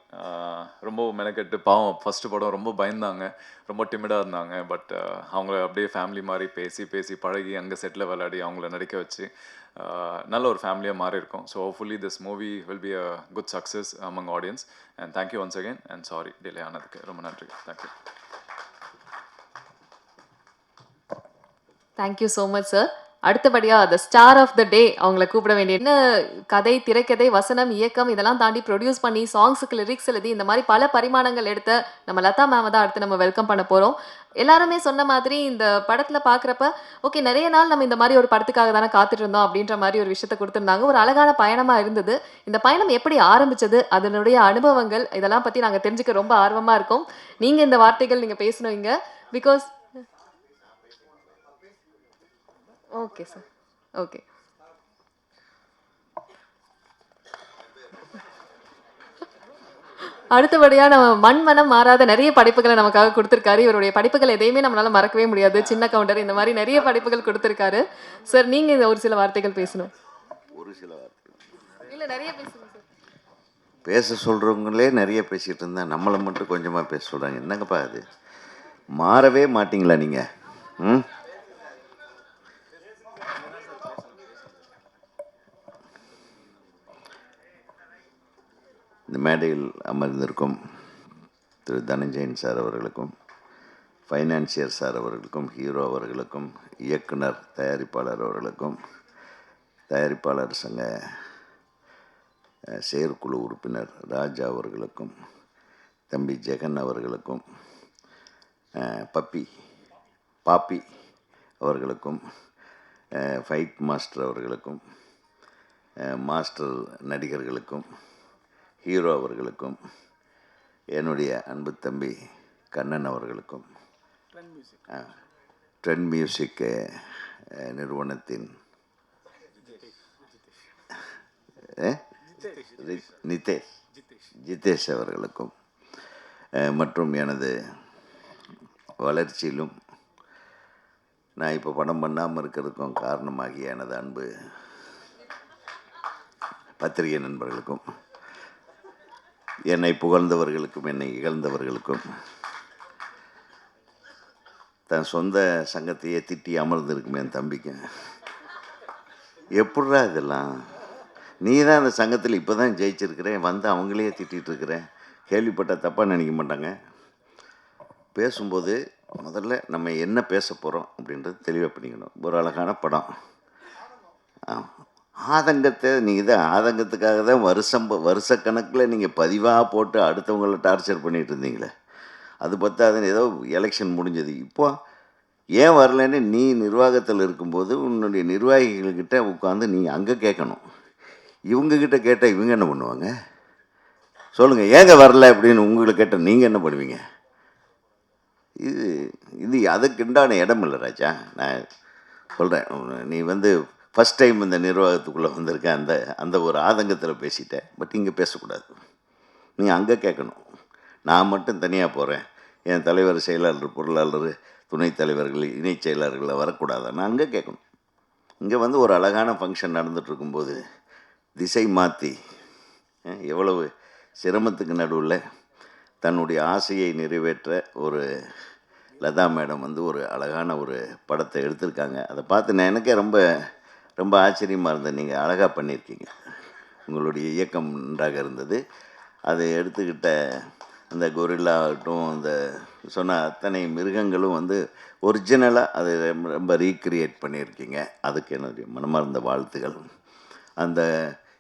ரொம்ப மெனக்கெட்டு பாவம் ஃபஸ்ட்டு படம் ரொம்ப பயந்தாங்க, ரொம்ப டிமிடாக இருந்தாங்க. பட் அவங்கள அப்படியே ஃபேமிலி மாதிரி பேசி பழகி அங்கே செட்டில் விளையாடி அவங்கள நடிக்க வச்சு நல்ல ஒரு ஃபேமிலியாக மாறி இருக்கும். So hopefully this movie will be a good success among audience. And thank you once again. And sorry delay ஆனதுக்கு ரொம்ப நன்றி. Thank you. Thank you so much sir. அடுத்தபடியாக த ஸ்டார் ஆஃப் த டே அவங்கள கூப்பிட வேண்டிய என்ன கதை, திரைக்கதை, வசனம், இயக்கம் இதெல்லாம் தாண்டி ப்ரொடியூஸ் பண்ணி சாங்ஸுக்கு லிரிக்ஸ் எழுதி இந்த மாதிரி பல பரிமாணங்கள் எடுத்த நம்ம லதா மேமை தான் அடுத்து நம்ம வெல்கம் பண்ண போகிறோம். எல்லாருமே சொன்ன மாதிரி இந்த படத்தில் பார்க்குறப்ப ஓகே, நிறைய நாள் நம்ம இந்த மாதிரி ஒரு படத்துக்காக தானே காத்துட்டு இருந்தோம் அப்படின்ற மாதிரி ஒரு விஷயத்தை கொடுத்துருந்தாங்க. ஒரு அழகான பயணமாக இருந்தது. இந்த பயணம் எப்படி ஆரம்பிச்சது, அதனுடைய அனுபவங்கள், இதெல்லாம் பற்றி நாங்கள் தெரிஞ்சுக்க ரொம்ப ஆர்வமாக இருக்கோம். நீங்கள் இந்த வார்த்தைகள் நீங்கள் பேசணும் இங்கே, பிகாஸ் ஓகே சார். ஓகே, அடுத்தபடியாக நம்ம மண்மனம் மாறாத நிறைய படைப்புகளை நமக்காக கொடுத்துருக்காரு. இவருடைய படைப்புகள் எதையுமே நம்மளால மறக்கவே முடியாது. சின்ன கவுண்டர், இந்த மாதிரி நிறைய படைப்புகள் கொடுத்துருக்காரு. சார், நீங்கள் இந்த ஒரு சில வார்த்தைகள் பேசணும். ஒரு சில வார்த்தை இல்ல நிறைய பேசுங்க சார். பேச சொல்கிறவங்களே நிறைய பேசிகிட்டு இருந்தால் நம்மளை மட்டும் கொஞ்சமாக பேச சொல்கிறாங்க. என்னங்கப்பா அது? மாறவே மாட்டிங்களா நீங்கள்? ம், இந்த மேடையில் அமர்ந்திருக்கும் திரு தனஞ்சயன் சார் அவர்களுக்கும், ஃபைனான்சியர் சார் அவர்களுக்கும், ஹீரோ அவர்களுக்கும், இயக்குனர் தயாரிப்பாளர் அவர்களுக்கும், தயாரிப்பாளர் சங்க செயற்குழு உறுப்பினர் ராஜா அவர்களுக்கும், தம்பி ஜெகன் அவர்களுக்கும், பாப்பி அவர்களுக்கும், ஃபைட் மாஸ்டர் அவர்களுக்கும், மாஸ்டர் நடிகர்களுக்கும், ஹீரோ அவர்களுக்கும், என்னுடைய அன்பு தம்பி கண்ணன் அவர்களுக்கும், ட்ரெண்ட் மியூசிக் நிறுவனத்தின் ஜிதேஷ் அவர்களுக்கும், மற்றும் எனது வளர்ச்சியிலும் நான் இப்போ படம் பண்ணாமல் இருக்கிறதுக்கும் காரணமாகிய எனது அன்பு பத்திரிகை நண்பர்களுக்கும், என்னை புகழ்ந்தவர்களுக்கும், என்னை இகழ்ந்தவர்களுக்கும், தன் சொந்த சங்கத்தையே திட்டி அமர்ந்திருக்குமே என் தம்பிக்கு, எப்பட்றா இதெல்லாம்? நீ தான் அந்த சங்கத்தில் இப்போ தான் ஜெயிச்சிருக்கிறேன், வந்து அவங்களே திட்டிகிட்டு இருக்கிறேன், கேள்விப்பட்ட தப்பாக நினைக்க மாட்டாங்க. பேசும்போது முதல்ல நம்ம என்ன பேச போகிறோம் அப்படின்றது தெளிவாக பண்ணிக்கணும். ஒரு அழகான படம், ஆதங்கத்தை நீங்கள் தான் ஆதங்கத்துக்காக தான் வருஷக்கணக்கில் நீங்கள் பதிவாக போட்டு அடுத்தவங்களை டார்ச்சர் பண்ணிகிட்டு இருந்தீங்களே, அது பத்தாதுன்னு ஏதோ எலெக்ஷன் முடிஞ்சது. இப்போ ஏன் வரலன்னு நீ நிர்வாகத்தில் இருக்கும்போது உன்னுடைய நிர்வாகிகள்கிட்ட உட்காந்து நீ அங்கே கேட்கணும். இவங்கக்கிட்ட கேட்டால் இவங்க என்ன பண்ணுவாங்க? சொல்லுங்கள், ஏங்க வரல அப்படின்னு உங்களை கேட்டால் நீங்கள் என்ன பண்ணுவீங்க? இது அதுக்குண்டான இடம் இல்லை ராஜா. நான் சொல்கிறேன், நீ வந்து ஃபஸ்ட் டைம் இந்த நிர்வாகத்துக்குள்ளே வந்திருக்க, அந்த ஒரு ஆதங்கத்தில் பேசிட்டேன். பட் இங்கே பேசக்கூடாது, நீ அங்கே கேட்கணும். நான் மட்டும் தனியாக போகிறேன், என் தலைவர், செயலாளர், பொருளாளர், துணைத் தலைவர்கள், இணைச் செயலாளர்களை வரக்கூடாது, நான் அங்கே கேட்கணும். இங்கே வந்து ஒரு அழகான ஃபங்க்ஷன் நடந்துகிட்ருக்கும்போது திசை மாற்றி எவ்வளவு சிரமத்துக்கு நடுவில் தன்னுடைய ஆசையை நிறைவேற்ற ஒரு லதா மேடம் வந்து ஒரு அழகான ஒரு படத்தை எடுத்திருக்காங்க. அதை பார்த்து நான் எனக்கே ரொம்ப ரொம்ப ஆச்சரியமாக இருந்தது. நீங்கள் அழகாக பண்ணியிருக்கீங்க, உங்களுடைய இயக்கம் நன்றாக இருந்தது. அதை எடுத்துக்கிட்ட அந்த கொரில்லாகட்டும், அந்த சொன்ன அத்தனை மிருகங்களும் வந்து ஒரிஜினலாக அதை ரொம்ப ரீக்ரியேட் பண்ணியிருக்கீங்க. அதுக்கு என்னுடைய மனமார்ந்த வாழ்த்துகள். அந்த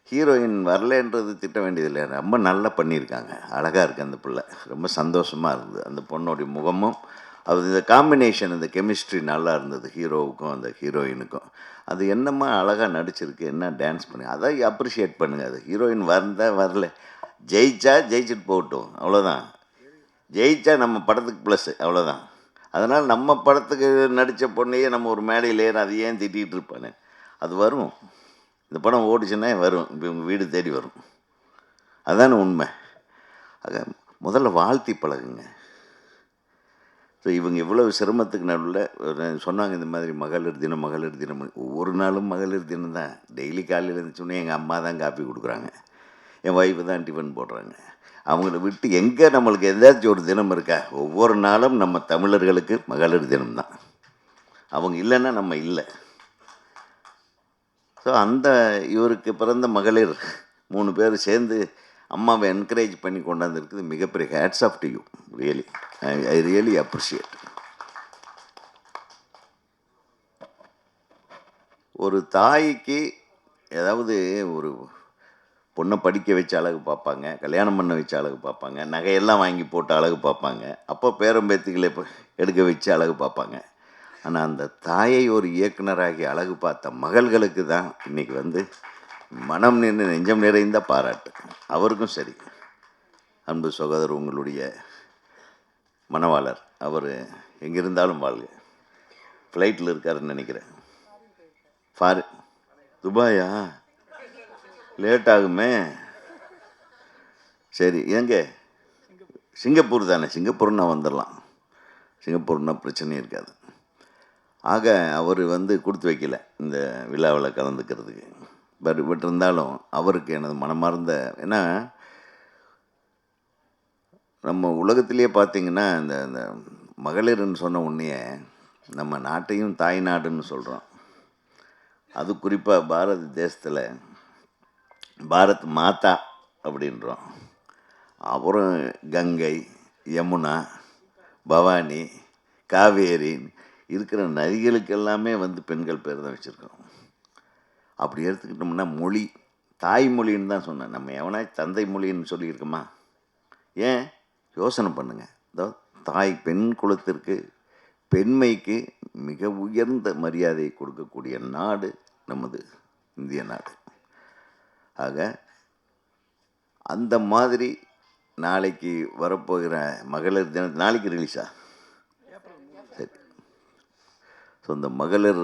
ஹீரோயின் வரலன்றது திட்ட வேண்டியதில்லை, ரொம்ப நல்லா பண்ணியிருக்காங்க, அழகாக இருக்குது அந்த பிள்ளை, ரொம்ப சந்தோஷமாக இருந்தது. அந்த பொண்ணுடைய முகமும் அது இந்த காம்பினேஷன், இந்த கெமிஸ்ட்ரி நல்லா இருந்தது, ஹீரோவுக்கும் அந்த ஹீரோயினுக்கும். அது என்னம்மா அழகாக நடிச்சிருக்கு, என்ன டான்ஸ் பண்ணி, அதை அப்ரிஷியேட் பண்ணுங்கள். அது ஹீரோயின் வரல, ஜெயிச்சுட்டு போகட்டும், அவ்வளோதான். ஜெயிச்சா நம்ம படத்துக்கு ப்ளஸ், அவ்வளோதான். அதனால் நம்ம படத்துக்கு நடித்த பொண்ணையே நம்ம ஒரு மேடையில் ஏற அது ஏன் திட்டிகிட்டு இருப்பானே, அது வரும். இந்த படம் ஓடிச்சுன்னா வரும், இப்போ உங்கள் வீடு தேடி வரும். அதுதானே உண்மை. ஆக முதல்ல வாழ்த்தி பழகுங்க. ஸோ இவங்க இவ்வளவு சிரமத்துக்கு நடுவில் சொன்னாங்க, இந்த மாதிரி மகளிர் தினம், ஒவ்வொரு நாளும் மகளிர் தினம் தான். டெய்லி காலையில் இருந்துச்சுன்னே எங்கள் அம்மா தான் காப்பி கொடுக்குறாங்க, என் ஒய்ஃபு தான் டிஃபன் போடுறாங்க. அவங்கள விட்டு எங்கே நம்மளுக்கு ஏதாச்சும் ஒரு தினம் இருக்கா? ஒவ்வொரு நாளும் நம்ம தமிழர்களுக்கு மகளிர் தினம்தான். அவங்க இல்லைன்னா நம்ம இல்லை. ஸோ அந்த இவருக்கு பிறந்த மகளிர் 3 பேர் சேர்ந்து அம்மாவை என்கரேஜ் பண்ணி கொண்டாந்துருக்குது மிகப்பெரிய hats off to you. Really I really appreciate. ஒரு தாய்க்கு ஏதாவது ஒரு பொண்ணை படிக்க வச்ச அழகு பார்ப்பாங்க, கல்யாணம் பண்ண வச்ச அழகு பார்ப்பாங்க, நகையெல்லாம் வாங்கி போட்டு அழகு பார்ப்பாங்க, அப்போ பேரம்பேத்திகளை எடுக்க வச்சு அழகு பார்ப்பாங்க. ஆனால் அந்த தாயை ஒரு இயக்குனராகி அழகு பார்த்த மகள்களுக்கு தான் இன்றைக்கி வந்து மனம் நின்று நெஞ்சம் நிறைந்த பாராட்டு. அவருக்கும் சரி, அன்பு சகோதரர் உங்களுடைய மணவாளர், அவர் எங்கிருந்தாலும் வாழ்க. ஃப்ளைட்டில் இருக்காருன்னு நினைக்கிறேன். துபாயா? லேட் ஆகுமே. சரி, எங்கே? சிங்கப்பூர் தானே. சிங்கப்பூர்னா வந்துடலாம், சிங்கப்பூர்னா பிரச்சனையும் இருக்காது. ஆக அவர் வந்து கொடுத்து வைக்கல இந்த விழாவில் கலந்துக்கிறதுக்கு. பட் இருந்தாலும் அவருக்கு எனது மனமார்ந்த, ஏன்னா நம்ம உலகத்திலேயே பார்த்திங்கன்னா இந்த இந்த மகளிர்னு சொன்ன உடனே நம்ம நாட்டையும் தாய் நாடுன்னு சொல்கிறோம். அது குறிப்பாக பாரத தேசத்தில் பாரத் மாதா அப்படின்றோம். அப்புறம் கங்கை, யமுனா, பவானி, காவேரி இருக்கிற நதிகளுக்கு எல்லாமே வந்து பெண்கள் பேர் தான் வச்சுருக்கோம். அப்படி எடுத்துக்கிட்டோம்னா மொழி, தாய்மொழின்னு தான் சொன்னேன். நம்ம எவனாச்சும் தந்தை மொழின்னு சொல்லியிருக்கோமா? ஏன் யோசனை பண்ணுங்கள். தாய் பெண் குலத்திற்கு, பெண்மைக்கு மிக உயர்ந்த மரியாதை கொடுக்கக்கூடிய நாடு நமது இந்திய நாடு. ஆக அந்த மாதிரி நாளைக்கு வரப்போகிற மகளிர் தினம், நாளைக்கு ரிலீஸா? சரி. ஸோ இந்த மகளிர்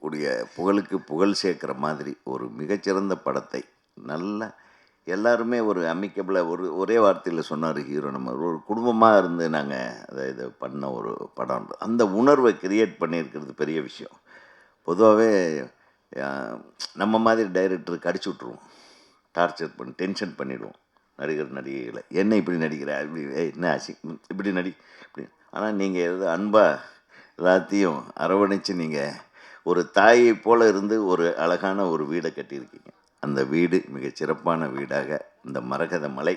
உடைய புகழுக்கு புகழ் சேர்க்குற மாதிரி ஒரு மிகச்சிறந்த படத்தை நல்ல எல்லாருமே ஒரு அமிக்கபிளாக ஒரே வார்த்தையில் சொன்னார் ஹீரோ. நம்ம ஒரு குடும்பமாக இருந்து நாங்கள் அதை இதை பண்ண ஒரு படம். அந்த உணர்வை கிரியேட் பண்ணியிருக்கிறது பெரிய விஷயம். பொதுவாகவே நம்ம மாதிரி டைரக்டருக்கு அடிச்சு விட்ருவோம், டார்ச்சர் பண்ணி டென்ஷன் பண்ணிவிடுவோம் நடிகைகளை. என்ன இப்படி நடிக்கிற, இப்படி என்ன இப்படி நடி இப்படி. ஆனால் நீங்கள் எது அன்பாக எல்லாத்தையும் அரவணைச்சு நீங்கள் ஒரு தாயை போல் இருந்து ஒரு அழகான ஒரு வீடை கட்டியிருக்கீங்க. அந்த வீடு மிகச் சிறப்பான வீடாக இந்த மரகத மலை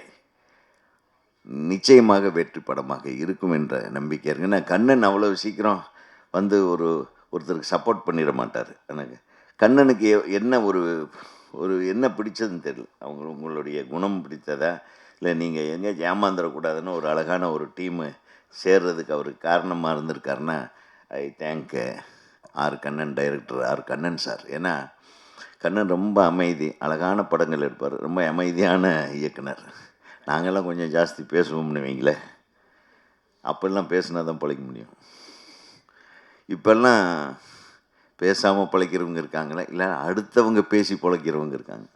நிச்சயமாக வெற்றி படமாக இருக்கும் என்ற நம்பிக்கை இருக்குது. நான் கண்ணன் அவ்வளோ சீக்கிரம் வந்து ஒருத்தருக்கு சப்போர்ட் பண்ணிட மாட்டார். எனக்கு கண்ணனுக்கு என்ன ஒரு என்ன பிடிச்சதுன்னு தெரியல. உங்களுடைய குணம் பிடித்ததா, இல்லை நீங்கள் எங்கே ஏமாந்துடக்கூடாதுன்னு ஒரு அழகான ஒரு டீமு சேர்றதுக்கு அவருக்கு காரணமாக இருந்திருக்காருன்னா I thank R Kannan, director R Kannan sir. ஏன்னா கண்ணன் ரொம்ப அமைதி, அழகான படங்கள் எடுப்பார், ரொம்ப அமைதியான இயக்குனர். நாங்கள்லாம் கொஞ்சம் ஜாஸ்தி பேசுவோம்னு வைங்களேன். அப்போல்லாம் பேசினா தான் பிழைக்க முடியும். இப்போல்லாம் பேசாமல் பிழைக்கிறவங்க இருக்காங்களே, இல்லை அடுத்தவங்க பேசி பிழைக்கிறவங்க இருக்காங்க.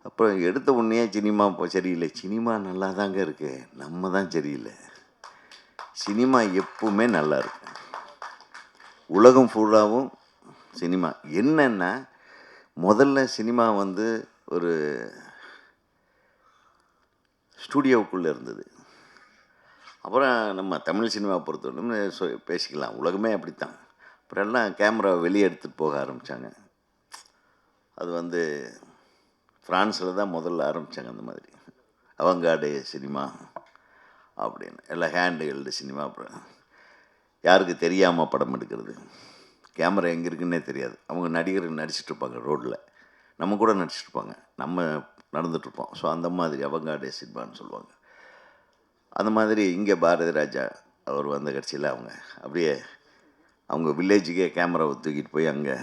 அப்புறம் எடுத்த உடனே சினிமா சரியில்லை. சினிமா நல்லா தாங்க இருக்கு, நம்ம தான் சரியில்லை. சினிமா எப்பவுமே நல்லா இருக்கு. உலகம் ஃபுல்லாகவும் சினிமா என்னன்னா, முதல்ல சினிமா வந்து ஒரு ஸ்டூடியோவுக்குள்ளே இருந்தது. அப்புறம் நம்ம தமிழ் சினிமா பொறுத்தவரைக்கும் பேசிக்கலாம், உலகமே அப்படித்தான். அப்புறம் எல்லாம் கேமரா வெளியே எடுத்துகிட்டு போக ஆரம்பித்தாங்க. அது வந்து ஃப்ரான்ஸில் தான் முதல்ல ஆரம்பித்தாங்க அந்த மாதிரி அவங்காடே சினிமா அப்படின்னு. எல்லாம் ஹேண்ட் ஹெல்டு சினிமா. அப்புறம் யாருக்கு தெரியாமல் படம் எடுக்கிறது, கேமரா எங்கே இருக்குன்னே தெரியாது. அவங்க நடிகர்கள் நடிச்சிட்ருப்பாங்க, ரோட்டில் நம்ம கூட நடிச்சிட்ருப்பாங்க, நம்ம நடந்துகிட்ருப்போம். ஸோ அந்த மாதிரி அவங்காடே சினிமான்னு சொல்லுவாங்க. அந்த மாதிரி இங்கே பாரதி ராஜா அவர் வந்த கட்சியில் அப்படியே அவங்க வில்லேஜுக்கே கேமராவை தூக்கிட்டு போய் அங்கே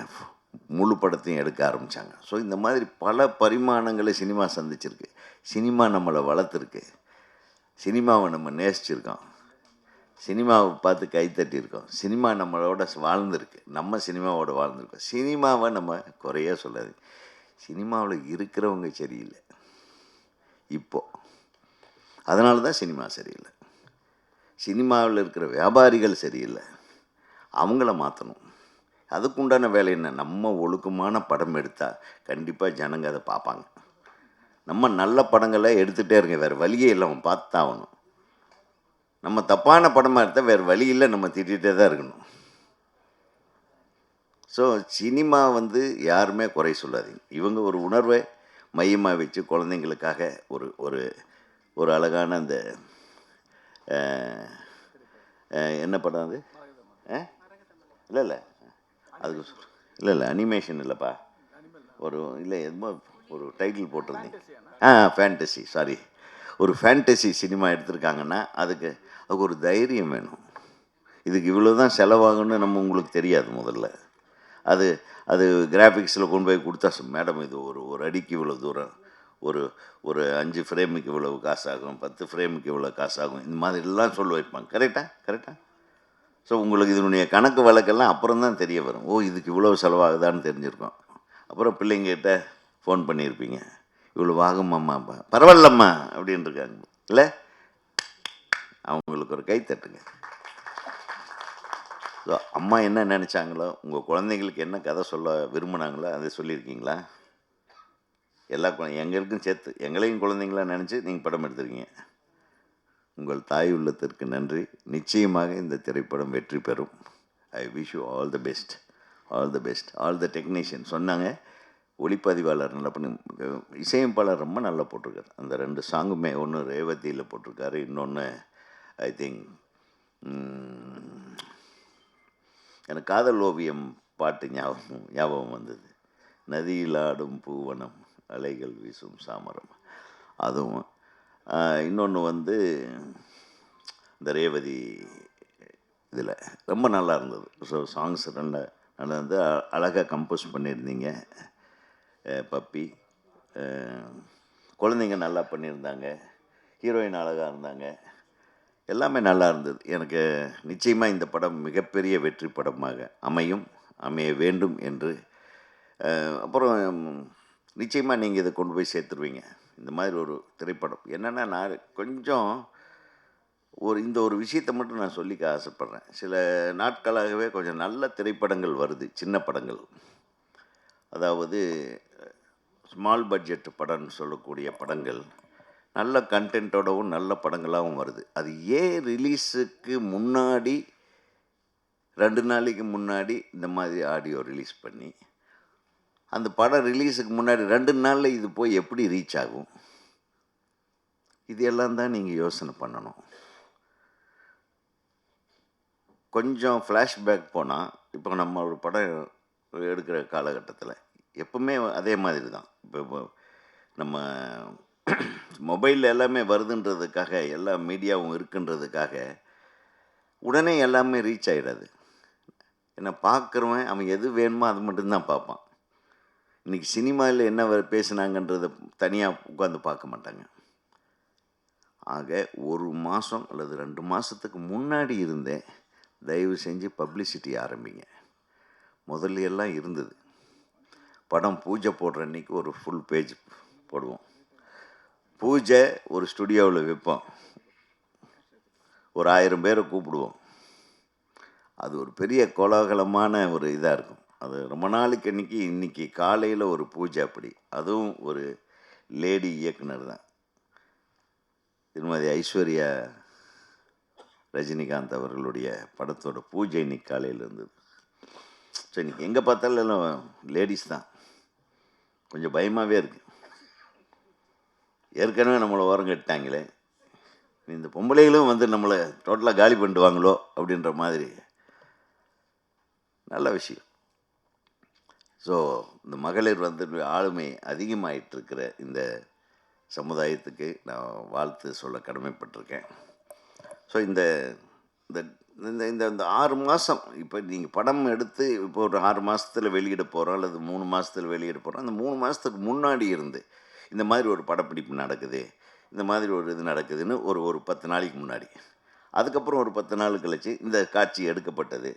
முழு படத்தையும் எடுக்க ஆரம்பித்தாங்க. ஸோ இந்த மாதிரி பல பரிமாணங்களை சினிமா சந்திச்சிருக்கு. சினிமா நம்மளை வளர்த்துருக்கு, சினிமாவை நம்ம நேசிச்சிருக்கோம், சினிமாவை பார்த்து கைத்தட்டியிருக்கோம், சினிமா நம்மளோட வாழ்ந்துருக்கு, நம்ம சினிமாவோட வாழ்ந்துருக்கோம். சினிமாவை நம்ம குறைய சொல்லாது. சினிமாவில் இருக்கிறவங்க சரியில்லை இப்போது, அதனால தான் சினிமா சரியில்லை. சினிமாவில் இருக்கிற வியாபாரிகள் சரியில்லை, அவங்கள மாற்றணும். அதுக்குண்டான வேலை என்ன? நம்ம ஒழுக்கமான படம் எடுத்தால் கண்டிப்பாக ஜனங்க அதை பார்ப்பாங்க. நம்ம நல்ல படங்களை எடுத்துகிட்டே இருங்க, வேறு வழியே இல்லை, அவன் பார்த்து தான் ஆகணும். நம்ம தப்பான படமாக எடுத்தால் வேறு வழி இல்லை, நம்ம திட்டிகிட்டே தான் இருக்கணும். ஸோ சினிமா வந்து யாருமே குறை சொல்லாதீங்க. இவங்க ஒரு உணர்வை மையமாக வச்சு குழந்தைங்களுக்காக ஒரு ஒரு ஒரு அழகான அந்த என்ன படம் அது? இல்லை அதுக்கு இல்லை அனிமேஷன் இல்லைப்பா, ஒரு இல்லை எதுமோ ஒரு டைட்டில் போட்டிருந்தீங்க. ஃபேண்டசி, சாரி, ஒரு ஃபேண்டசி சினிமா எடுத்திருக்காங்கன்னா அதுக்கு ஒரு தைரியம் வேணும். இதுக்கு இவ்வளோ தான் செலவாகுன்னு நம்ம உங்களுக்கு தெரியாது முதல்ல. அது கிராஃபிக்ஸில் கொண்டு போய் கொடுத்தா, மேடம் இது ஒரு அடிக்கு இவ்வளோ தூரம், ஒரு 5 ஃப்ரேமுக்கு இவ்வளவு காசாகும், 10 ஃப்ரேமுக்கு இவ்வளோ காசாகும், இந்த மாதிரிலாம் சொல்ல வைப்பாங்க. கரெக்டாக? ஸோ உங்களுக்கு இதனுடைய கணக்கு வழக்கெல்லாம் அப்புறம் தான் தெரிய வரும். இதுக்கு இவ்வளோ செலவாகுதான்னு தெரிஞ்சிருக்கோம். அப்புறம் பிள்ளைங்கிட்ட ஃபோன் பண்ணியிருப்பீங்க, இவ்வளோ ஆகுமாம்மா, பரவாயில்லம்மா அப்படின்னு இருக்காங்க இல்லை? அவங்களுக்கு ஒரு கை தட்டுங்க. ஸோ அம்மா என்ன நினச்சாங்களோ, உங்கள் குழந்தைங்களுக்கு என்ன கதை சொல்ல விரும்பினாங்களோ அதை சொல்லியிருக்கீங்களா? எல்லா எங்களுக்கும் சேர்த்து எங்களையும் குழந்தைங்களா நினச்சி நீங்கள் படம் எடுத்துருக்கீங்க. உங்கள் தாய் உள்ளத்திற்கு நன்றி. நிச்சயமாக இந்த திரைப்படம் வெற்றி பெறும். ஐ wish you all the best, all the best. All the technician சொன்னாங்க, ஒளிப்பதிவாளர் நல்லா பண்ணி, இசையமைப்பாளர் ரொம்ப நல்லா போட்டிருக்காரு. அந்த 2 சாங்குமே, ஒன்று ரேவதியில் போட்டிருக்காரு, இன்னொன்று ஐ திங்க் எனக்கு காதல் ஓவியம் பாட்டு ஞாபகம் வந்தது. நதியில் ஆடும் பூவனம், அலைகள் வீசும் சாமரம், அதுவும். இன்னொன்று வந்து இந்த ரேவதி இதில் ரொம்ப நல்லா இருந்தது. ஸோ சாங்ஸ் நல்லா நல்லா வந்து அழகாக கம்போஸ் பண்ணியிருந்தீங்க. பப்பி குழந்தைங்க நல்லா பண்ணியிருந்தாங்க, ஹீரோயின் அழகாக இருந்தாங்க, எல்லாமே நல்லா இருந்தது. எனக்கு நிச்சயமாக இந்த படம் மிகப்பெரிய வெற்றி படமாக அமைய வேண்டும் என்று. அப்புறம் நிச்சயமாக நீங்கள் இதை கொண்டு போய் சேர்த்துருவீங்க. இந்த மாதிரி ஒரு திரைப்படம் என்னென்னா, நான் கொஞ்சம் இந்த ஒரு விஷயத்தை மட்டும் நான் சொல்லிக்க ஆசைப்பட்றேன். சில நாட்களாகவே கொஞ்சம் நல்ல திரைப்படங்கள் வருது, சின்ன படங்கள். அதாவது ஸ்மால் பட்ஜெட் படம்னு சொல்லக்கூடிய படங்கள் நல்ல கண்டென்ட்டோடவும் நல்ல படங்களாகவும் வருது. அது ஏன் ரிலீஸுக்கு முன்னாடி 2 நாளைக்கு முன்னாடி இந்த மாதிரி ஆடியோ ரிலீஸ் பண்ணி, அந்த படம் ரிலீஸுக்கு முன்னாடி 2 நாளில் இது போய் எப்படி ரீச் ஆகும்? இது எல்லாம் தான் நீங்கள் யோசனை பண்ணணும். கொஞ்சம் ஃப்ளாஷ்பேக் போனால், இப்போ நம்ம ஒரு படம் எடுக்கிற காலகட்டத்தில் எப்பவுமே அதே மாதிரி தான். இப்போ நம்ம மொபைலில் எல்லாமே வருதுன்றதுக்காக, எல்லா மீடியாவும் இருக்குன்றதுக்காக உடனே எல்லாமே ரீச் ஆகிடாது. ஏன்னா பார்க்குறவன் அவன் எது வேணுமோ அது மட்டும்தான் பார்ப்பான். இன்றைக்கி சினிமாவில் என்ன பேசுனாங்கன்றதை தனியாக உட்காந்து பார்க்க மாட்டாங்க. ஆக 1 மாதம் அல்லது 2 மாதத்துக்கு முன்னாடி இருந்தே தயவு செஞ்சு பப்ளிசிட்டி ஆரம்பிங்க. முதல்ல எல்லாம் இருந்தது, படம் பூஜை போடுற அன்றைக்கி ஒரு ஃபுல் பேஜ் போடுவோம். பூஜை ஒரு ஸ்டுடியோவில் வைப்போம், ஒரு 1000 பேரை கூப்பிடுவோம். அது ஒரு பெரிய கோலாகலமான ஒரு இதாக இருக்கும். அது ரொம்ப நாளைக்கு இன்றைக்கி காலையில் ஒரு பூஜை, அப்படி அதுவும் ஒரு லேடி இயக்குனர் தான், திருமதி ஐஸ்வர்யா ரஜினிகாந்த் அவர்களுடைய படத்தோட பூஜை இன்னைக்கு காலையில் இருந்தது. ஸோ இன்றைக்கி எங்கே பார்த்தாலும் எல்லாம் லேடிஸ் தான். கொஞ்சம் பயமாகவே இருக்குது. ஏற்கனவே நம்மளை ஓரம் கட்டாங்களே, இந்த பொம்பளைகளும் வந்து நம்மளை டோட்டலாக காலி பண்ணிட்டு வாங்களோ அப்படின்ற மாதிரி. நல்ல விஷயம். ஸோ இந்த மகளிர் வந்து ஆளுமை அதிகமாகிட்டு இருக்கிற இந்த சமுதாயத்துக்கு நான் வாழ்த்து சொல்ல கடமைப்பட்டிருக்கேன். ஸோ இந்த இந்த இந்த இந்த 6 மாதம், இப்போ நீங்கள் படம் எடுத்து இப்போ ஒரு 6 மாதத்தில் வெளியிட போகிறோம் அல்லது 3 மாதத்தில் வெளியிட போகிறோம். அந்த 3 மாதத்துக்கு முன்னாடி இருந்து இந்த மாதிரி ஒரு படப்பிடிப்பு நடக்குது, இந்த மாதிரி ஒரு இது நடக்குதுன்னு ஒரு 10 நாளைக்கு முன்னாடி, அதுக்கப்புறம் ஒரு 10 நாள் கழிச்சு இந்த காட்சி எடுக்கப்பட்டது,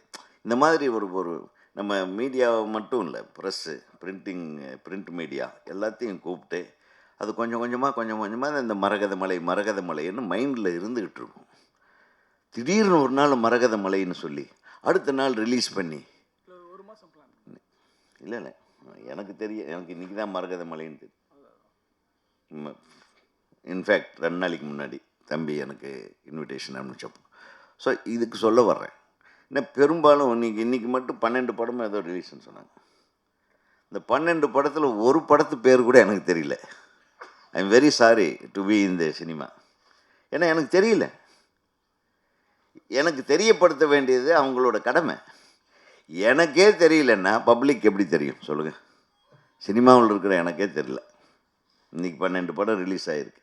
இந்த மாதிரி ஒரு நம்ம மீடியாவை மட்டும் இல்லை, ப்ரெஸ்ஸு, பிரிண்ட் மீடியா எல்லாத்தையும் கூப்பிட்டு அது கொஞ்சம் கொஞ்சமாக இந்த மரகத மலைன்னு மைண்டில் இருந்துக்கிட்டு இருக்கும். திடீர்னு ஒரு நாள் மரகத மலைன்னு சொல்லி அடுத்த நாள் ரிலீஸ் பண்ணி, இல்லை எனக்கு இன்றைக்கி தான் மரகத மலைன்னு தெரியும். இன்ஃபேக்ட் 2 நாளைக்கு முன்னாடி தம்பி எனக்கு இன்விடேஷன் அனுப்பிச்சப்போ. ஸோ இதுக்கு சொல்ல வர்றேன். இன்னும் பெரும்பாலும் இன்றைக்கி மட்டும் 12 படமும் ஏதோ ரிலீஸ்ன்னு சொன்னாங்க. இந்த 12 படத்தில் ஒரு படத்து பேர் கூட எனக்கு தெரியல. I am very sorry to be in the cinema. ஏன்னா எனக்கு தெரியல. எனக்கு தெரியப்படுத்த வேண்டியது அவங்களோட கடமை. எனக்கே தெரியலன்னா பப்ளிக் எப்படி தெரியும் சொல்லுங்கள்? சினிமாவில் இருக்கிற எனக்கே தெரியல. இன்றைக்கி 12 படம் ரிலீஸ் ஆகிருக்கு.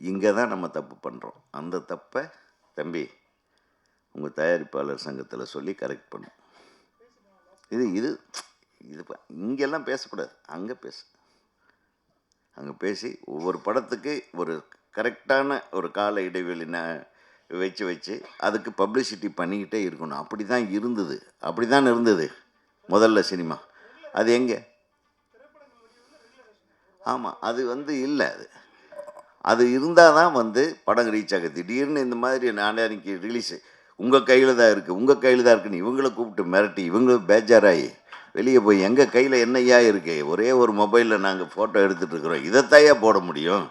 இங்கே தான் நம்ம தப்பு பண்ணுறோம். அந்த தப்பை தம்பி உங்கள் தயாரிப்பாளர் சங்கத்தில் சொல்லி கரெக்ட் பண்ணும். இது இது இது இங்கெல்லாம் பேசக்கூடாது, அங்கே பேசி ஒவ்வொரு படத்துக்கு ஒரு கரெக்டான ஒரு கால இடைவெளி வச்சு அதுக்கு பப்ளிசிட்டி பண்ணிக்கிட்டே இருக்கணும். அப்படி தான் இருந்தது முதல்ல சினிமா. அது எங்கே? ஆமாம், அது இல்லை. அது இருந்தால் தான் படம் ரீச் ஆகுது. திடீர்னு இந்த மாதிரி நாளைக்கு ரிலீஸு உங்கள் கையில் தான் இருக்குது, உங்கள் கையில் தான் இருக்குன்னு இவங்களை கூப்பிட்டு மிரட்டி இவங்களும் பேஜாராகி வெளியே போய் எங்கள் கையில் என்னையா இருக்குது, ஒரே ஒரு மொபைலில் நாங்கள் ஃபோட்டோ எடுத்துகிட்டு இருக்கிறோம், இதைத்தாயா போட முடியும்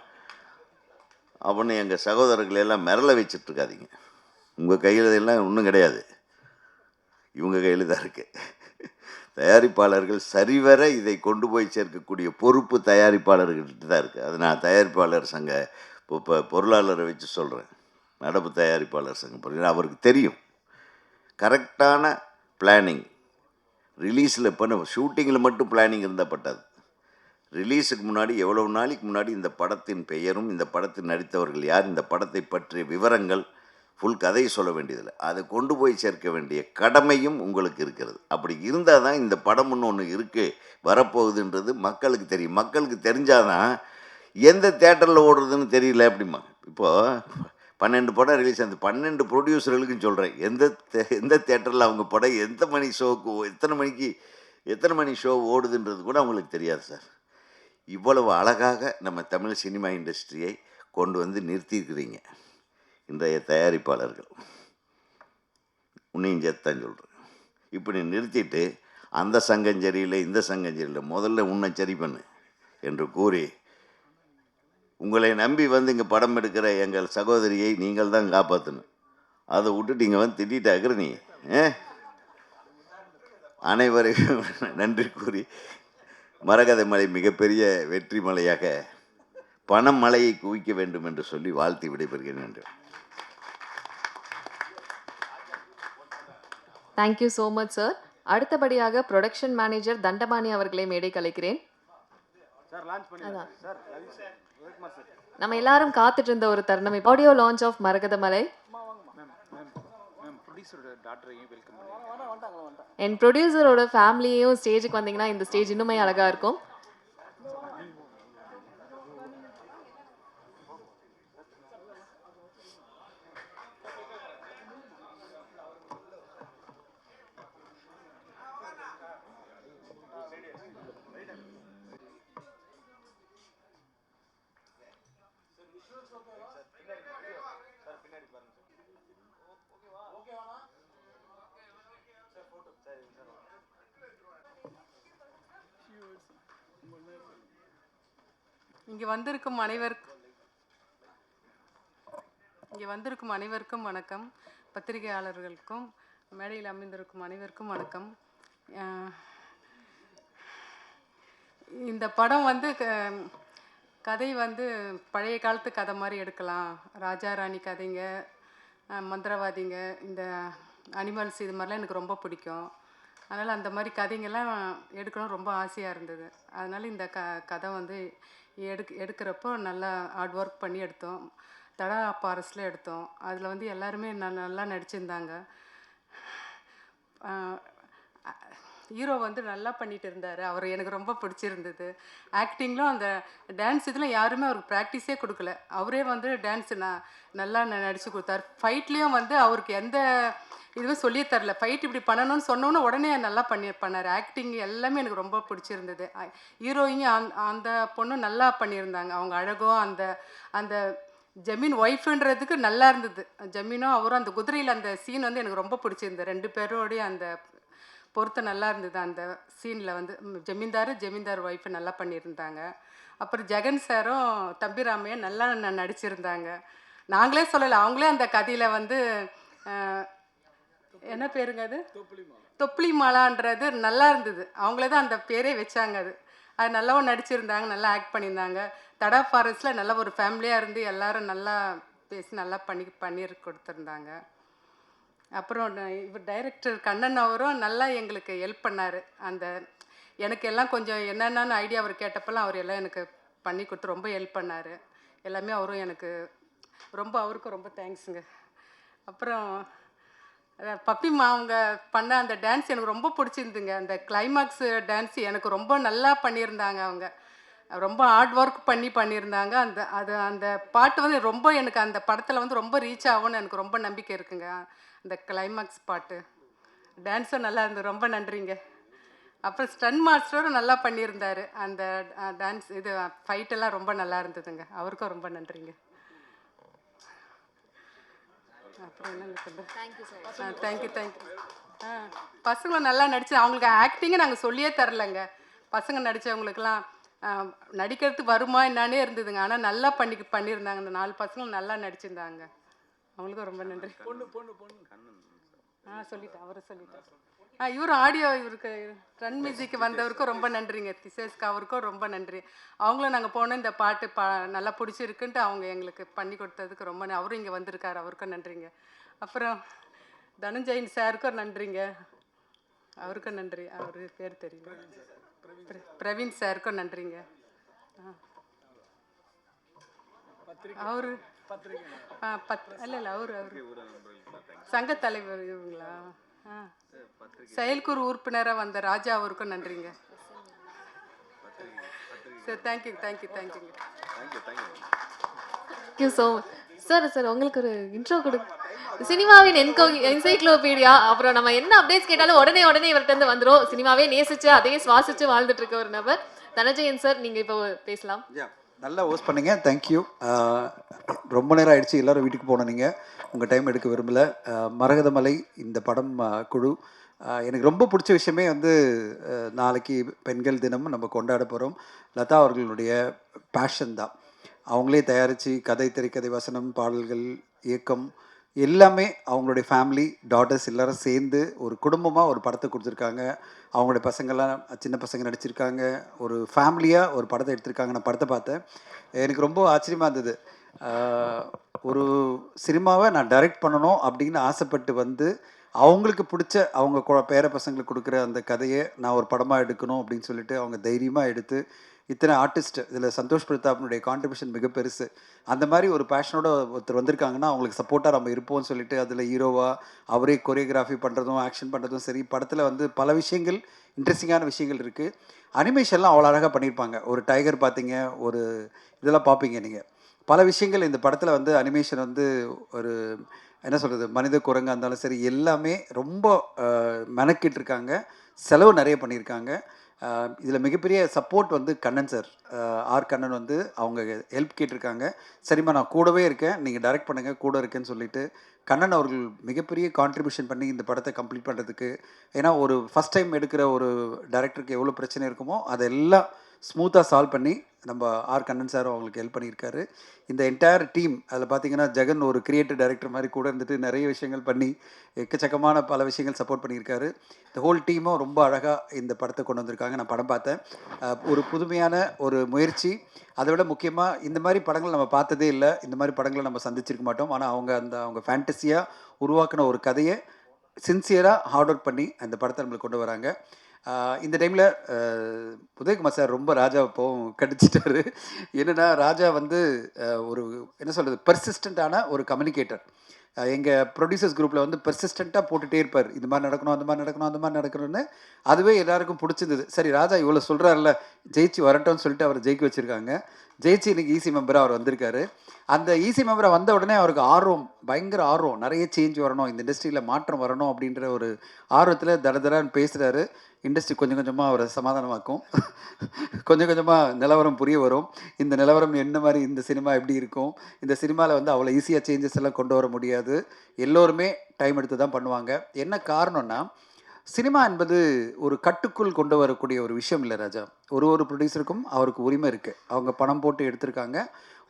அப்படின்னு எங்கள் சகோதரர்களை எல்லாம் மிரள வச்சிட்ருக்காதீங்க. உங்கள் கையில் எல்லாம் ஒன்றும் கிடையாது, இவங்க கையில் தான் இருக்குது. தயாரிப்பாளர்கள் சரிவர இதை கொண்டு போய் சேர்க்கக்கூடிய பொறுப்பு தயாரிப்பாளர்கள்கிட்ட தான் இருக்குது. அது நான் தயாரிப்பாளர் சங்க இப்போ பொருளாளரை வச்சு சொல்கிறேன், நடப்பு தயாரிப்பாளர் சங்கம். அவருக்கு தெரியும் கரெக்டான பிளானிங். ரிலீஸில் இப்போ ஷூட்டிங்கில் மட்டும் பிளானிங் இருந்தால் பட்டாது. ரிலீஸுக்கு முன்னாடி எவ்வளவு நாளைக்கு முன்னாடி இந்த படத்தின் பெயரும் இந்த படத்தில் நடித்தவர்கள் யார், இந்த படத்தை பற்றிய விவரங்கள், ஃபுல் கதையை சொல்ல வேண்டியதில்லை, அதை கொண்டு போய் சேர்க்க வேண்டிய கடமையும் உங்களுக்கு இருக்கிறது. அப்படி இருந்தால் தான் இந்த படம்னு ஒன்று இருக்குது வரப்போகுதுன்றது மக்களுக்கு தெரியும். மக்களுக்கு தெரிஞ்சாதான் எந்த தேட்டரில் ஓடுறதுன்னு தெரியல அப்படிமா. இப்போது 12 படம் ரிலீஸ் ஆகுது, 12 ப்ரொடியூசர்களுக்கும் சொல்கிறேன், எந்த தேட்டரில் அவங்க படம் எந்த மணி ஷோவுக்கு எத்தனை மணி ஷோ ஓடுதுன்றது கூட அவங்களுக்கு தெரியாது சார். இவ்வளவு அழகாக நம்ம தமிழ் சினிமா இண்டஸ்ட்ரியை கொண்டு வந்து நிறுத்தியிருக்கிறீங்க இன்றைய தயாரிப்பாளர்கள். உன்னையும் சேர்த்தான் சொல்கிறேன். இப்படி நிறுத்திட்டு அந்த சங்கம் சரியில்லை இந்த சங்கம் சரியில்லை, முதல்ல உன்னை சரி பண்ணு என்று கூறி உங்களை நம்பி வந்து இங்கே படம் எடுக்கிற எங்கள் சகோதரியை நீங்கள் தான் காப்பாற்றணும். அதை விட்டுட்டு இங்கே வந்து திட்டாக்குற நீ. அனைவரையும் நன்றி கூறி மரகத மலை மிகப்பெரிய வெற்றி மலையாக பணம் மலையை குவிக்க வேண்டும் என்று சொல்லி வாழ்த்தி விடைபெறுகிறேன் என்று. Thank you so much sir. அடுத்தபடியாக ப்ரொடக்ஷன் மேனேஜர் தண்டபாணி அவர்களை மேடை கலைக்கிறேன். நம்ம எல்லாரும் காத்துட்டு இருந்த ஒரு தருணம், ஆடியோ லான்ச் ஆஃப் மரகதமலை. என் ப்ரொடியூசரோட ஃபேமிலியையும் ஸ்டேஜுக்கு வந்தீங்கன்னா இந்த ஸ்டேஜ் இன்னுமே அழகா இருக்கும். இங்கே வந்திருக்கும் அனைவருக்கும் வணக்கம். பத்திரிகையாளர்களுக்கும் மேடையில் அமைந்திருக்கும் அனைவருக்கும் வணக்கம். இந்த படம் வந்து கதை வந்து பழைய காலத்து கதை மாதிரி எடுக்கலாம். ராஜா ராணி கதைங்க, மந்திரவாதிங்க, இந்த அனிமல்ஸ், இது மாதிரிலாம் எனக்கு ரொம்ப பிடிக்கும். அதனால் அந்த மாதிரி கதைங்கெல்லாம் எடுக்கணும் ரொம்ப ஆசையாக இருந்தது. அதனால் இந்த கதை வந்து எடுக்கிறப்போ நல்லா ஹார்ட் ஒர்க் பண்ணி எடுத்தோம். தடா ஃபாரஸ்ட்டில் எடுத்தோம். அதில் வந்து எல்லாருமே நல்லா நடிச்சிருந்தாங்க. ஹீரோ வந்து நல்லா பண்ணிட்டு இருந்தார். அவர் எனக்கு ரொம்ப பிடிச்சிருந்தது. ஆக்டிங்லும் அந்த டான்ஸ் இதில் யாருமே அவருக்கு ப்ராக்டிஸே கொடுக்கல. அவரே வந்து டான்ஸு நல்லா நடித்து கொடுத்தார். ஃபைட்லேயும் வந்து அவருக்கு எந்த இதுவும் சொல்லியே தரல. ஃபைட் இப்படி பண்ணணும்னு சொன்னோன்னு உடனே நல்லா பண்ணார். ஆக்டிங் எல்லாமே எனக்கு ரொம்ப பிடிச்சிருந்தது. ஹீரோயிங்க அந்த பொண்ணு நல்லா பண்ணியிருந்தாங்க. அவங்க அழகும் அந்த ஜமீன் ஒய்ஃபுன்றதுக்கு நல்லா இருந்தது. ஜமீனும் அவரும் அந்த குதிரையில் அந்த சீன் வந்து எனக்கு ரொம்ப பிடிச்சிருந்தது. 2 பேரோடைய அந்த பொறுத்த நல்லா இருந்தது. அந்த சீனில் வந்து ஜமீன்தார் ஒய்ஃபு நல்லா பண்ணியிருந்தாங்க. அப்புறம் ஜெகன் சாரும் தம்பிராமையும் நல்லா நடிச்சிருந்தாங்க. நாங்களே சொல்லலை, அவங்களே அந்த கதையில் வந்து என்ன பேருங்க அது, தொப்ளி மாலான்றது நல்லா இருந்தது. அவங்களே தான் அந்த பேரே வச்சாங்க. அது நல்லாவும் நடிச்சிருந்தாங்க, நல்லா ஆக்ட் பண்ணியிருந்தாங்க. தடா ஃபாரஸ்ட்டில் நல்ல ஒரு ஃபேமிலியாக இருந்து எல்லோரும் நல்லா பேசி நல்லா பண்ணி கொடுத்துருந்தாங்க. அப்புறம் இவர் டைரக்டர் கண்ணன் அவரும் நல்லா எங்களுக்கு ஹெல்ப் பண்ணார். எனக்கு எல்லாம் கொஞ்சம் என்னென்னு ஐடியா அவர் கேட்டப்பெல்லாம் அவர் எல்லாம் எனக்கு பண்ணி கொடுத்து ரொம்ப ஹெல்ப் பண்ணார். எல்லாமே அவரும் எனக்கு அவருக்கும் ரொம்ப தேங்க்ஸுங்க. அப்புறம் பப்பிமா அவங்க பண்ண அந்த டான்ஸ் எனக்கு ரொம்ப பிடிச்சிருந்துங்க. அந்த கிளைமாக்ஸ் டான்ஸ் எனக்கு ரொம்ப நல்லா பண்ணியிருந்தாங்க. அவங்க ரொம்ப ஹார்ட் ஒர்க் பண்ணியிருந்தாங்க. அந்த பாட்டு வந்து ரொம்ப எனக்கு அந்த படத்தில் வந்து ரொம்ப ரீச் ஆகும்னு எனக்கு ரொம்ப நம்பிக்கை இருக்குங்க. அந்த கிளைமாக்ஸ் பாட்டு டான்ஸும் நல்லா இருந்தது. ரொம்ப நன்றிங்க. அப்புறம் ஸ்டன் மாஸ்டரும் நல்லா பண்ணியிருந்தார். அந்த டான்ஸ் ஃபைட்டெல்லாம் ரொம்ப நல்லா இருந்ததுங்க. அவருக்கும் ரொம்ப நன்றிங்க. அப்புறம் என்ன சொல்கிறேன்? Thank you so much. தேங்க்யூ. பசங்களும் நல்லா நடிச்சு அவங்களுக்கு ஆக்டிங்கு நாங்கள் சொல்லியே தரலைங்க. பசங்க நடித்தவங்களுக்கெல்லாம் நடிக்கிறதுக்கு வருமா என்னானே இருந்ததுங்க. ஆனால் நல்லா பண்ணியிருந்தாங்க. இந்த 4 பசங்களும் நல்லா நடிச்சிருந்தாங்க. அவங்களுக்கும் ரொம்ப நன்றி. சொல்லிட்டேன், அவரை சொல்லிட்டேன். இவரும் ஆடியோ இவருக்கு ரன் மியூசிக் வந்தவருக்கும் ரொம்ப நன்றிங்க. திசேஸ்க்கு அவருக்கும் ரொம்ப நன்றி. அவங்களும் நாங்கள் போனோம் இந்த பாட்டு நல்லா பிடிச்சிருக்குன்ட்டு அவங்க எங்களுக்கு பண்ணி கொடுத்ததுக்கு ரொம்ப அவரும் இங்கே வந்திருக்காரு, அவருக்கும் நன்றிங்க. அப்புறம் தனஞ்சயன் சாருக்கும் நன்றிங்க, அவருக்கும் நன்றி. அவர் பேர் தெரியல, பிரவீன் சாருக்கும் நன்றிங்க. அவரு இல்லை அவரு சங்க தலைவர் இவங்களா? செயற்குழு உறுப்பினராக வந்த ராஜா அவருக்கும் நன்றிங்க. சார் தேங்க்யூங்க. Thank you so much. சார் உங்களுக்கு ஒரு இன்ட்ரோ கொடு. சினிமாவின் என்சைக்ளோபீடியா. அப்புறம் நம்ம என்ன அப்டேட்ஸ் கேட்டாலும் உடனே இவர்கிட்ட வந்துடும். சினிமாவே நேசிச்சு அதே சுவாசிச்சு வாழ்ந்துட்டு இருக்க ஒரு நபர் தனஞ்சயன் சார். நீங்கள் இப்போ பேசலாம். நல்லா ஹோஸ்ட் பண்ணீங்க, தேங்க்யூ. ரொம்ப நேரம் ஆயிடுச்சு, எல்லோரும் வீட்டுக்கு போனோம். நீங்கள் உங்கள் டைம் எடுக்க விரும்பலை. மரகதமலை இந்த படம் குழு எனக்கு ரொம்ப பிடிச்ச விஷயமே நாளைக்கு பெண்கள் தினம் நம்ம கொண்டாட போகிறோம். லதா அவர்களுடைய பேஷன் தான். அவங்களே தயாரித்து கதை, திரைக்கதை, வசனம், பாடல்கள், இயக்கம் எல்லாமே அவங்களுடைய ஃபேமிலி டாட்டர்ஸ் எல்லோரும் சேர்ந்து ஒரு குடும்பமாக ஒரு படத்தை கொடுத்துருக்காங்க. அவங்களுடைய பசங்கள்லாம் சின்ன பசங்க நடிச்சிருக்காங்க. ஒரு ஃபேமிலியாக ஒரு படத்தை எடுத்திருக்காங்க. நான் படத்தை பார்த்தேன், எனக்கு ரொம்ப ஆச்சரியமாக இருந்தது. ஒரு சினிமாவை நான் டைரக்ட் பண்ணணும் அப்படின்னு ஆசைப்பட்டு அவங்களுக்கு பிடிச்ச அவங்க பேர பசங்களுக்கு கொடுக்குற அந்த கதையை நான் ஒரு படமாக எடுக்கணும் அப்படின்னு சொல்லிட்டு அவங்க தைரியமாக எடுத்து இத்தனை ஆர்டிஸ்ட் இதில் சந்தோஷ் பிரதாப்னுடைய கான்ட்ரிபியூஷன் மிக பெருசு. அந்த மாதிரி ஒரு பேஷனோட ஒருத்தர் வந்திருக்காங்கன்னா அவங்களுக்கு சப்போர்ட்டாக நம்ம இருப்போம்னு சொல்லிட்டு அதில் ஹீரோவாக அவரே கொரியோகிராஃபி பண்ணுறதும் ஆக்ஷன் பண்ணுறதும் சரி. படத்தில் பல விஷயங்கள், இன்ட்ரெஸ்டிங்கான விஷயங்கள் இருக்குது. அனிமேஷன்லாம் அவ்வளோ அழகாக பண்ணியிருப்பாங்க. ஒரு டைகர் பார்த்தீங்க, ஒரு இதெல்லாம் பார்ப்பீங்க நீங்கள். பல விஷயங்கள் இந்த படத்தில் அனிமேஷன் ஒரு என்ன சொல்கிறது, மனித குரங்காக இருந்தாலும் சரி எல்லாமே ரொம்ப மெனக்கிட்டு செலவு நிறைய பண்ணியிருக்காங்க. இதில் மிகப்பெரிய support Kannan sir, R Kannan அவங்க ஹெல்ப் கேட்டிருக்காங்க. சரிம்மா நான் கூடவே இருக்கேன், நீங்கள் டைரக்ட் பண்ணுங்கள், கூட இருக்கேன்னு சொல்லிட்டு கண்ணன் அவர்கள் மிகப்பெரிய கான்ட்ரிபியூஷன் பண்ணி இந்த படத்தை கம்ப்ளீட் பண்ணுறதுக்கு. ஏன்னா ஒரு ஃபஸ்ட் டைம் எடுக்கிற ஒரு டைரக்டருக்கு எவ்வளோ பிரச்சனை இருக்குமோ அதெல்லாம் ஸ்மூத்தாக சால்வ் பண்ணி நம்ம ஆர் கண்ணன் சார் அவங்களுக்கு ஹெல்ப் பண்ணியிருக்காரு. இந்த என்டையர் டீம் அதில் பார்த்தீங்கன்னா ஜெகன் ஒரு கிரியேட்டிவ் டைரக்டர் மாதிரி கூட இருந்துட்டு நிறைய விஷயங்கள் பண்ணி எக்கச்சக்கமான பல விஷயங்கள் சப்போர்ட் பண்ணியிருக்காரு. இந்த ஹோல் டீமும் ரொம்ப அழகாக இந்த படத்தை கொண்டு வந்திருக்காங்க. நான் படம் பார்த்தேன், ஒரு புதுமையான ஒரு முயற்சி. அதை விட முக்கியமாக இந்த மாதிரி படங்கள் நம்ம பார்த்ததே இல்லை, இந்த மாதிரி படங்களை நம்ம சந்திச்சிருக்க மாட்டோம். ஆனால் அவங்க ஃபேண்டஸியாக உருவாக்கின ஒரு கதையை சின்சியராக ஹார்ட் ஒர்க் பண்ணி அந்த படத்தை நம்மளுக்கு கொண்டு வராங்க. இந்த டைமில் உதயகுமார் சார் ரொம்ப ராஜா இப்போவும் கடிச்சிட்டாரு. என்னென்னா ராஜா ஒரு என்ன சொல்கிறது, பெர்சிஸ்டண்ட்டான ஒரு கம்யூனிகேட்டர். எங்கள் ப்ரொடியூசர்ஸ் குரூப்பில் பெர்சிஸ்டண்ட்டாக போட்டுகிட்டே இருப்பார். இந்த மாதிரி நடக்கணும், அந்த மாதிரி நடக்கணும், அந்த மாதிரி நடக்கணும்னு. அதுவே எல்லாருக்கும் பிடிச்சிருந்தது. சரி ராஜா இவ்வளோ சொல்கிறாருல்ல, ஜெயிச்சு வரட்டும்னு சொல்லிட்டு அவரை ஜெயிக்க வச்சுருக்காங்க. ஜெயிச்சு இன்றைக்கி ஈசி மெம்பராக அவர் வந்திருக்காரு. அந்த ஈசி மெம்பராக வந்த உடனே அவருக்கு ஆர்வம், பயங்கர ஆர்வம், நிறைய சேஞ்ச் வரணும், இந்த இண்டஸ்ட்ரியில் மாற்றம் வரணும் அப்படின்ற ஒரு ஆர்வத்தில் தடதடான்னு பேசுகிறாரு. இண்டஸ்ட்ரி கொஞ்சம் கொஞ்சமாக அவரை சமாதானமாக்கும், கொஞ்சம் கொஞ்சமாக நிலவரம் புரிய வரும். இந்த நிலவரம் என்ன மாதிரி, இந்த சினிமா எப்படி இருக்கும், இந்த சினிமாவில் அவ்வளோ ஈஸியாக சேஞ்சஸ் எல்லாம் கொண்டு வர முடியாது, எல்லோருமே டைம் எடுத்து தான் பண்ணுவாங்க. என்ன காரணம்னா சினிமா என்பது ஒரு கட்டுக்குள் கொண்டு வரக்கூடிய ஒரு விஷயம் இல்லை ராஜா. ஒரு ப்ரொடியூசருக்கும் அவருக்கு உரிமை இருக்குது. அவங்க பணம் போட்டு எடுத்திருக்காங்க,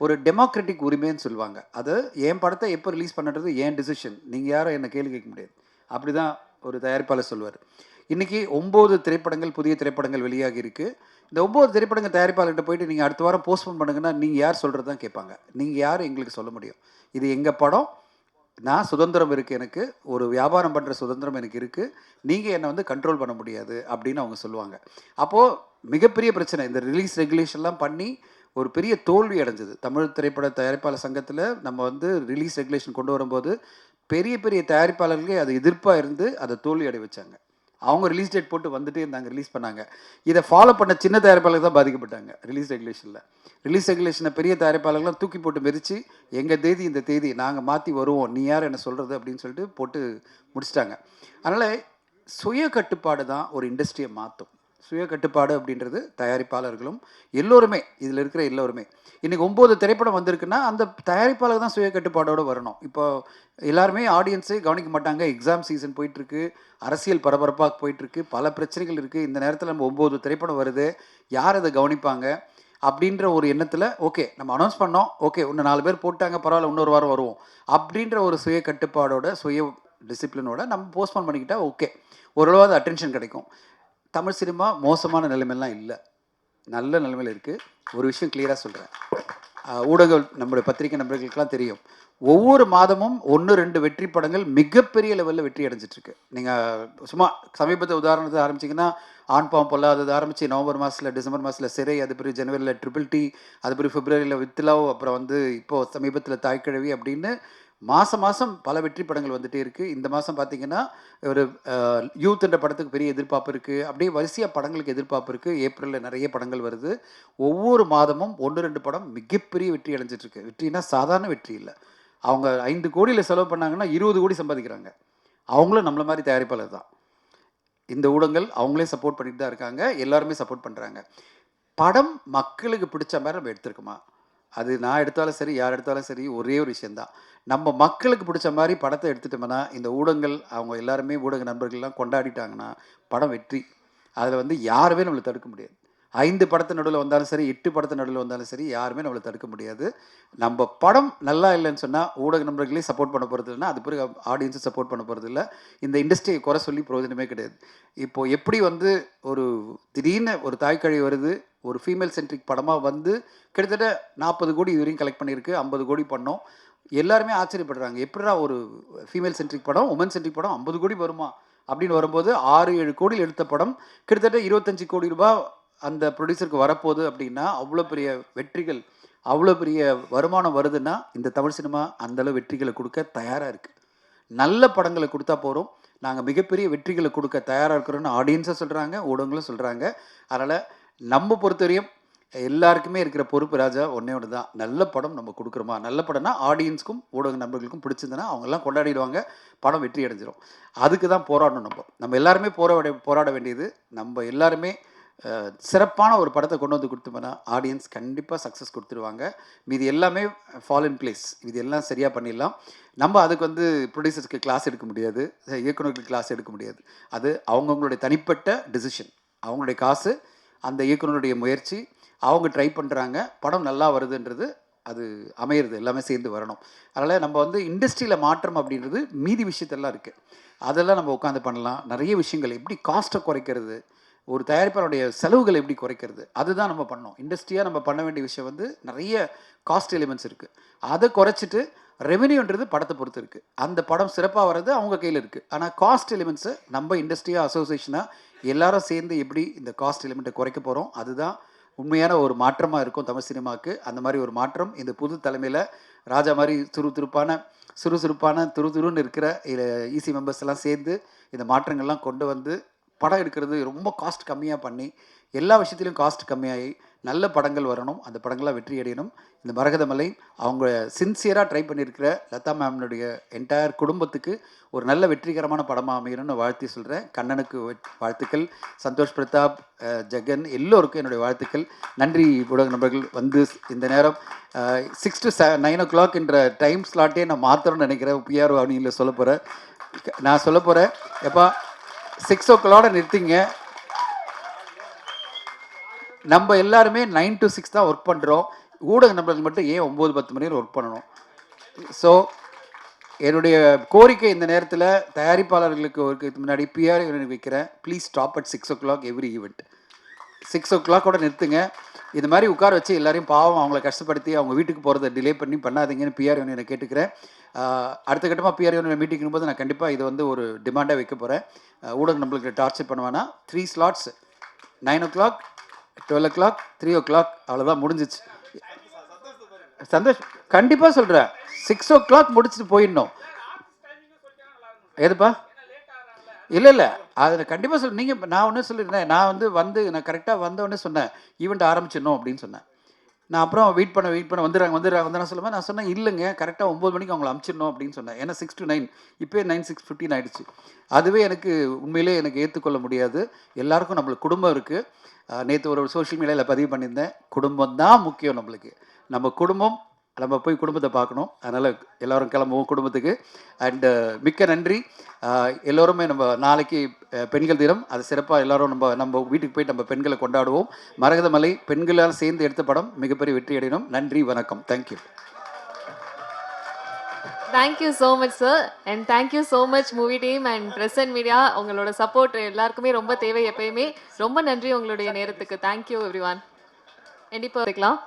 ஒரு டெமோக்ராட்டிக் உரிமைன்னு சொல்லுவாங்க. அது என் படத்தை எப்போ ரிலீஸ் பண்ணுறது என் டிசிஷன், நீங்கள் யாரும் என்னை கேள்வி கேட்க முடியாது, அப்படி தான் ஒரு தயாரிப்பாளர் சொல்வார். இன்றைக்கி 9 திரைப்படங்கள், புதிய திரைப்படங்கள் வெளியாகி இருக்குது. இந்த 9 திரைப்படங்கள் தயாரிப்பாளர்கிட்ட போயிட்டு நீங்கள் அடுத்த வாரம் போஸ்ட்போன் பண்ணுங்கன்னா நீங்கள் யார் சொல்கிறது தான் கேட்பாங்க. நீங்கள் யார் எங்களுக்கு சொல்ல முடியும், இது எங்கள் படம், நான் சுதந்திரம் இருக்குது, எனக்கு ஒரு வியாபாரம் பண்ணுற சுதந்திரம் எனக்கு இருக்குது, நீங்கள் என்னை கண்ட்ரோல் பண்ண முடியாது அப்படின்னு அவங்க சொல்லுவாங்க. அப்போது மிகப்பெரிய பிரச்சனை, இந்த ரிலீஸ் ரெகுலேஷன்லாம் பண்ணி ஒரு பெரிய தோல்வி அடைஞ்சது. தமிழ் திரைப்பட தயாரிப்பாளர் சங்கத்தில் நம்ம ரிலீஸ் ரெகுலேஷன் கொண்டு வரும்போது பெரிய பெரிய தயாரிப்பாளர்களே அது எதிர்ப்பாக இருந்து அதை தோல்வி அடைய வச்சாங்க. அவங்க ரிலீஸ் டேட் போட்டு வந்துட்டே இருந்தாங்க, ரிலீஸ் பண்ணாங்க. இதை ஃபாலோ பண்ண சின்ன தயாரிப்பாளர்கள் தான் பாதிக்கப்பட்டாங்க ரிலீஸ் ரெகுலேஷனில். ரிலீஸ் ரெகுலேஷனை பெரிய தயாரிப்பாளர்கள்லாம் தூக்கி போட்டு மெரிச்சு, எங்கள் தேதி இந்த தேதி நாங்கள் மாற்றி வருவோம், நீ யார் என்ன சொல்கிறது அப்படின்னு சொல்லிட்டு போட்டு முடிச்சிட்டாங்க. அதனால் சுய கட்டுப்பாடு தான் ஒரு இண்டஸ்ட்ரியை மாற்றும். சுய கட்டுப்பாடு அப்படின்றது தயாரிப்பாளர்களும் எல்லோருமே, இதில் இருக்கிற எல்லோருமே. இன்றைக்கி 9 திரைப்படம் வந்திருக்குன்னா அந்த தயாரிப்பாளர் தான் சுய கட்டுப்பாடோடு வரணும். இப்போ எல்லாருமே ஆடியன்ஸே கவனிக்க மாட்டாங்க. எக்ஸாம் சீசன் போயிட்டுருக்கு, அரசியல் பரபரப்பாக போயிட்டுருக்கு, பல பிரச்சனைகள் இருக்குது. இந்த நேரத்தில் நம்ம 9 திரைப்படம் வருது, யார் அதை கவனிப்பாங்க அப்படின்ற ஒரு எண்ணத்தில் ஓகே நம்ம அனௌன்ஸ் பண்ணோம், ஓகே இன்னும் 4 பேர் போட்டாங்க, பரவாயில்ல இன்னொரு வாரம் வருவோம் அப்படின்ற ஒரு சுய கட்டுப்பாடோட சுய டிசிப்ளினோட நம்ம போஸ்ட்போன் பண்ணிக்கிட்டால் ஓகே, ஓரளவாவது அட்டென்ஷன் கிடைக்கும். தமிழ் சினிமா மோசமான நிலைமையெல்லாம் இல்லை, நல்ல நிலைமையில் இருக்குது. ஒரு விஷயம் கிளியராக சொல்கிறேன், ஊடகங்கள் நம்முடைய பத்திரிகை நண்பர்களுக்கெல்லாம் தெரியும், ஒவ்வொரு மாதமும் 1-2 வெற்றி படங்கள் மிகப்பெரிய லெவலில் வெற்றி அடைஞ்சிட்ருக்கு. நீங்கள் சும்மா சமீபத்தை உதாரணத்தை ஆரம்பிச்சிங்கன்னா ஆண் பாவம் பொல்லாதது ஆரம்பித்து நவம்பர் மாதத்தில், டிசம்பர் மாதத்தில் சிறை, அது பிறகு ஜனவரியில் ட்ரிபிள் டி, அது பிறகு பிப்ரவரியில் வித் லவ், அப்புறம் வந்து இப்போது சமீபத்தில் தாய்க்கிழவி அப்படின்னு மாதம் பல வெற்றி படங்கள் வந்துகிட்டே இருக்குது. இந்த மாதம் பார்த்திங்கன்னா ஒரு யூத்ன்ற படத்துக்கு பெரிய எதிர்பார்ப்பு இருக்குது. அப்படியே வரிசையாக படங்களுக்கு எதிர்பார்ப்பு இருக்குது. ஏப்ரலில் நிறைய படங்கள் வருது. ஒவ்வொரு மாதமும் 1-2 படம் மிகப்பெரிய வெற்றி அடைஞ்சிட்ருக்கு. வெற்றினா சாதாரண வெற்றி இல்லை. அவங்க 5 கோடியில் செலவு பண்ணாங்கன்னா 20 கோடி சம்பாதிக்கிறாங்க. அவங்களும் நம்மள மாதிரி தயாரிப்பாளர் தான். இந்த ஊடகங்கள் அவங்களே சப்போர்ட் பண்ணிட்டு தான் இருக்காங்க, எல்லாருமே சப்போர்ட் பண்ணுறாங்க. படம் மக்களுக்கு பிடிச்ச மாதிரி நம்ம எடுத்துருக்கோமா, அது நான் எடுத்தாலும் சரி, யார் எடுத்தாலும் சரி, ஒரே ஒரு விஷயந்தான், நம்ம மக்களுக்கு பிடிச்ச மாதிரி படத்தை எடுத்துட்டோம்னா இந்த ஊடகங்கள் அவங்க எல்லாருமே ஊடக நண்பர்கள்லாம் கொண்டாடிட்டாங்கன்னா படம் வெற்றி. அதில் வந்து யாருமே நம்மளை தடுக்க முடியாது. 5 படத்து நடுவில் வந்தாலும் சரி, 8 படத்து நடுவில் வந்தாலும் சரி, யாருமே நம்மளை தடுக்க முடியாது. நம்ம படம் நல்லா இல்லைன்னு சொன்னால் ஊடக நண்பர்களே சப்போர்ட் பண்ண போகிறது இல்லைன்னா அது பிறகு ஆடியன்ஸை சப்போர்ட் பண்ண போகிறது இல்லை. இந்த இண்டஸ்ட்ரியை குறை சொல்லி பிரயோஜனமே கிடையாது. இப்போது எப்படி வந்து ஒரு திடீர்னு ஒரு தாய்க்கழி வருது, ஒரு ஃபீமேல் சென்ட்ரிக் படமாக வந்து கிட்டத்தட்ட 40 கோடி இதுவரையும் கலெக்ட் பண்ணியிருக்கு, 50 கோடி பண்ணோம். எல்லாருமே ஆச்சரியப்படுறாங்க, எப்படிடா ஒரு ஃபீமேல் சென்ட்ரிக் படம், உமன் சென்ட்ரிக் படம் 50 கோடி வருமா அப்படின்னு வரும்போது 6-7 கோடியில் எடுத்த படம் கிட்டத்தட்ட 25 கோடி ரூபாய் அந்த ப்ரொடியூசருக்கு வரப்போகுது. அப்படின்னா அவ்வளோ பெரிய வெற்றிகள், அவ்வளோ பெரிய வருமானம் வருதுன்னா இந்த தமிழ் சினிமா அந்தளவு வெற்றிகளை கொடுக்க தயாராக இருக்குது. நல்ல படங்களை கொடுத்தா போகிறோம், நாங்கள் மிகப்பெரிய வெற்றிகளை கொடுக்க தயாராக இருக்கிறோன்னு ஆடியன்ஸை சொல்கிறாங்க, ஊடகங்களும் சொல்கிறாங்க. அதனால் நம்ம பொறுத்தவரையும் எல்லாருக்குமே இருக்கிற பொறுப்பு ராஜா ஒன்றே ஒன்று தான், நல்ல படம் நம்ம கொடுக்குறோமா. நல்ல படம்னா ஆடியன்ஸுக்கும் ஊடக நண்பர்களுக்கும் பிடிச்சிருந்தனா அவங்கெல்லாம் கொண்டாடிடுவாங்க, படம் வெற்றி அடைஞ்சிரும். அதுக்கு தான் போராடணும். நம்ம எல்லாருமே போராட வேண்டியது, நம்ம எல்லாருமே சிறப்பான ஒரு படத்தை கொண்டு வந்து கொடுத்தோம்னா ஆடியன்ஸ் கண்டிப்பாக சக்ஸஸ் கொடுத்துருவாங்க. மீதி எல்லாமே ஃபால் இன் பிளேஸ், இது எல்லாம் சரியாக பண்ணிடலாம். நம்ம அதுக்கு வந்து ப்ரொடியூசர்ஸ்க்கு கிளாஸ் எடுக்க முடியாது, இயக்குநருக்கு கிளாஸ் எடுக்க முடியாது. அது அவங்கவுங்களுடைய தனிப்பட்ட டிசிஷன், அவங்களுடைய காசு, அந்த இயக்குநருடைய முயற்சி, அவங்க ட்ரை பண்ணுறாங்க, படம் நல்லா வருதுன்றது அது அமையிறது, எல்லாமே சேர்ந்து வரணும். அதனால் நம்ம வந்து இண்டஸ்ட்ரியில் மாற்றம் அப்படின்றது மீதி விஷயத்தெல்லாம் இருக்குது, அதெல்லாம் நம்ம உட்காந்து பண்ணலாம். நிறைய விஷயங்கள், எப்படி காஸ்ட்டை குறைக்கிறது, ஒரு தயாரிப்பாளருடைய செலவுகளை எப்படி குறைக்கிறது, அதுதான் நம்ம பண்ணோம். இண்டஸ்ட்ரியாக நம்ம பண்ண வேண்டிய விஷயம் வந்து நிறைய காஸ்ட் எலிமெண்ட்ஸ் இருக்குது, அதை குறைச்சிட்டு ரெவென்யூன்றது படத்தை பொறுத்து இருக்குது. அந்த படம் சிறப்பாக வர்றது அவங்க கையில் இருக்குது. ஆனால் காஸ்ட் எலிமெண்ட்ஸை நம்ம இண்டஸ்ட்ரியாக அசோசியேஷனாக எல்லாரும் சேர்ந்து எப்படி இந்த காஸ்ட் எலிமெண்ட்டை குறைக்க போகிறோம், அதுதான் உண்மையான ஒரு மாற்றமாக இருக்கும் தமிழ் சினிமாவுக்கு. அந்த மாதிரி ஒரு மாற்றம் இந்த புது தலைமையில் ராஜா மாதிரி சுறுசுறுப்பான துருன்னு இருக்கிற ஈசி மெம்பர்ஸ் எல்லாம் சேர்ந்து இந்த மாற்றங்கள்லாம் கொண்டு வந்து படம் எடுக்கிறது ரொம்ப காஸ்ட் கம்மியாக பண்ணி, எல்லா விஷயத்துலையும் காஸ்ட் கம்மியாகி நல்ல படங்கள் வரணும், அந்த படங்களாக வெற்றி அடையணும். இந்த மரகதமலை அவங்க சின்சியராக ட்ரை பண்ணியிருக்கிற லதா மேம்னுடைய என்டையர் குடும்பத்துக்கு ஒரு நல்ல வெற்றிகரமான படமாக அமையணும்னு வாழ்த்தி சொல்கிறேன். கண்ணனுக்கு வாழ்த்துக்கள், சந்தோஷ் பிரதாப், ஜெகன் எல்லோருக்கும் என்னுடைய வாழ்த்துக்கள். நன்றி ஊடக நண்பர்கள். வந்து இந்த நேரம் 6 to 9 o'clock என்ற டைம் ஸ்லாட்டே நான் மாற்றணும்னு நினைக்கிறேன். பிஆர் அவனியில் சொல்ல போகிறேன், நான் சொல்ல போகிறேன், எப்பா 6 o'clock நிறுத்திங்க. நம்ம எல்லாருமே 9 to 6 தான் ஒர்க் பண்ணுறோம். ஊடக நண்பர்கள் மட்டும் ஏன் 9-10 மணி நேரம் ஒர்க் பண்ணணும்? ஸோ என்னுடைய கோரிக்கை இந்த நேரத்தில் தயாரிப்பாளர்களுக்கு ஒரு முன்னாடி பிஆர் வைக்கிறேன், please stop at 6 o'clock every event. 6 o'clock நிறுத்துங்க. இது மாதிரி உட்கார வச்சு எல்லாரையும் பாவம் அவங்கள கஷ்டப்படுத்தி அவங்க வீட்டுக்கு போகிறத டிலே பண்ணாதீங்கன்னு பிஆர் யூனியனை கேட்டுக்கிறேன். அடுத்த கட்டமாக பிஆர் யூனியன் மீட்டிங் போது நான் கண்டிப்பாக இதை வந்து ஒரு டிமாண்டாக வைக்க போகிறேன். ஊடக நம்மளுக்கு டார்ச்சர் பண்ணுவானா 3 slots, 9 o'clock, 12 o'clock, 3 o'clock, அவ்வளோதான் முடிஞ்சிச்சு. சந்தோஷ் கண்டிப்பாக சொல்கிறேன், 6 o'clock முடிச்சுட்டு போயிடணும். எதுப்பா? இல்லை அதை கண்டிப்பாக நீங்கள் நான் ஒன்று சொல்லியிருந்தேன், நான் கரெக்டாக வந்தோடனே சொன்னேன் ஈவெண்ட் ஆரம்பிச்சிடணும் அப்படின்னு சொன்னேன். நான் அப்புறம் வெயிட் பண்ண வந்துடுறாங்க நான் சொல்லுவேன். நான் சொன்னேன் இல்லைங்க, கரெக்டாக 9 மணிக்கு அவங்கள அனுப்பிச்சிடணும் அப்படின்னு சொன்னேன். ஏன்னா 6 to 9 இப்போயே 9:15 ஆகிடுச்சு. அதுவே எனக்கு உண்மையிலே எனக்கு ஏற்றுக்கொள்ள முடியாது. எல்லாருக்கும் நம்மளுக்கு குடும்பம் இருக்குது. நேற்று ஒரு சோஷியல் மீடியாவில் பதிவு பண்ணியிருந்தேன், குடும்பம் தான் முக்கியம் நம்மளுக்கு. நம்ம குடும்பம், நம்ம போய் குடும்பத்தை பார்க்கணும். அதனால் எல்லோரும் கிளம்புவோம் குடும்பத்துக்கு. அண்டு மிக்க நன்றி. எல்லோருமே நம்ம நாளைக்கு பெண்கள் தினம், அது சிறப்பாக எல்லோரும் நம்ம வீட்டுக்கு போய் நம்ம பெண்களை கொண்டாடுவோம். மரகதமலை பெண்களால் சேர்ந்து எடுத்த படம் மிகப்பெரிய வெற்றி அடையணும். நன்றி, வணக்கம். Thank you. Thank you so much sir. And thank you so much movie team and press and media. உங்களோட சப்போர்ட் எல்லாருக்குமே ரொம்ப தேவை எப்பயுமே. ரொம்ப நன்றி உங்களுடைய நேரத்துக்கு. Thank you every one. கண்டிப்பாக இருக்கலாம்.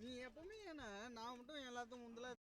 நீ எப்பவுமே நான் மட்டும் எல்லாத்துக்கும் முந்தில்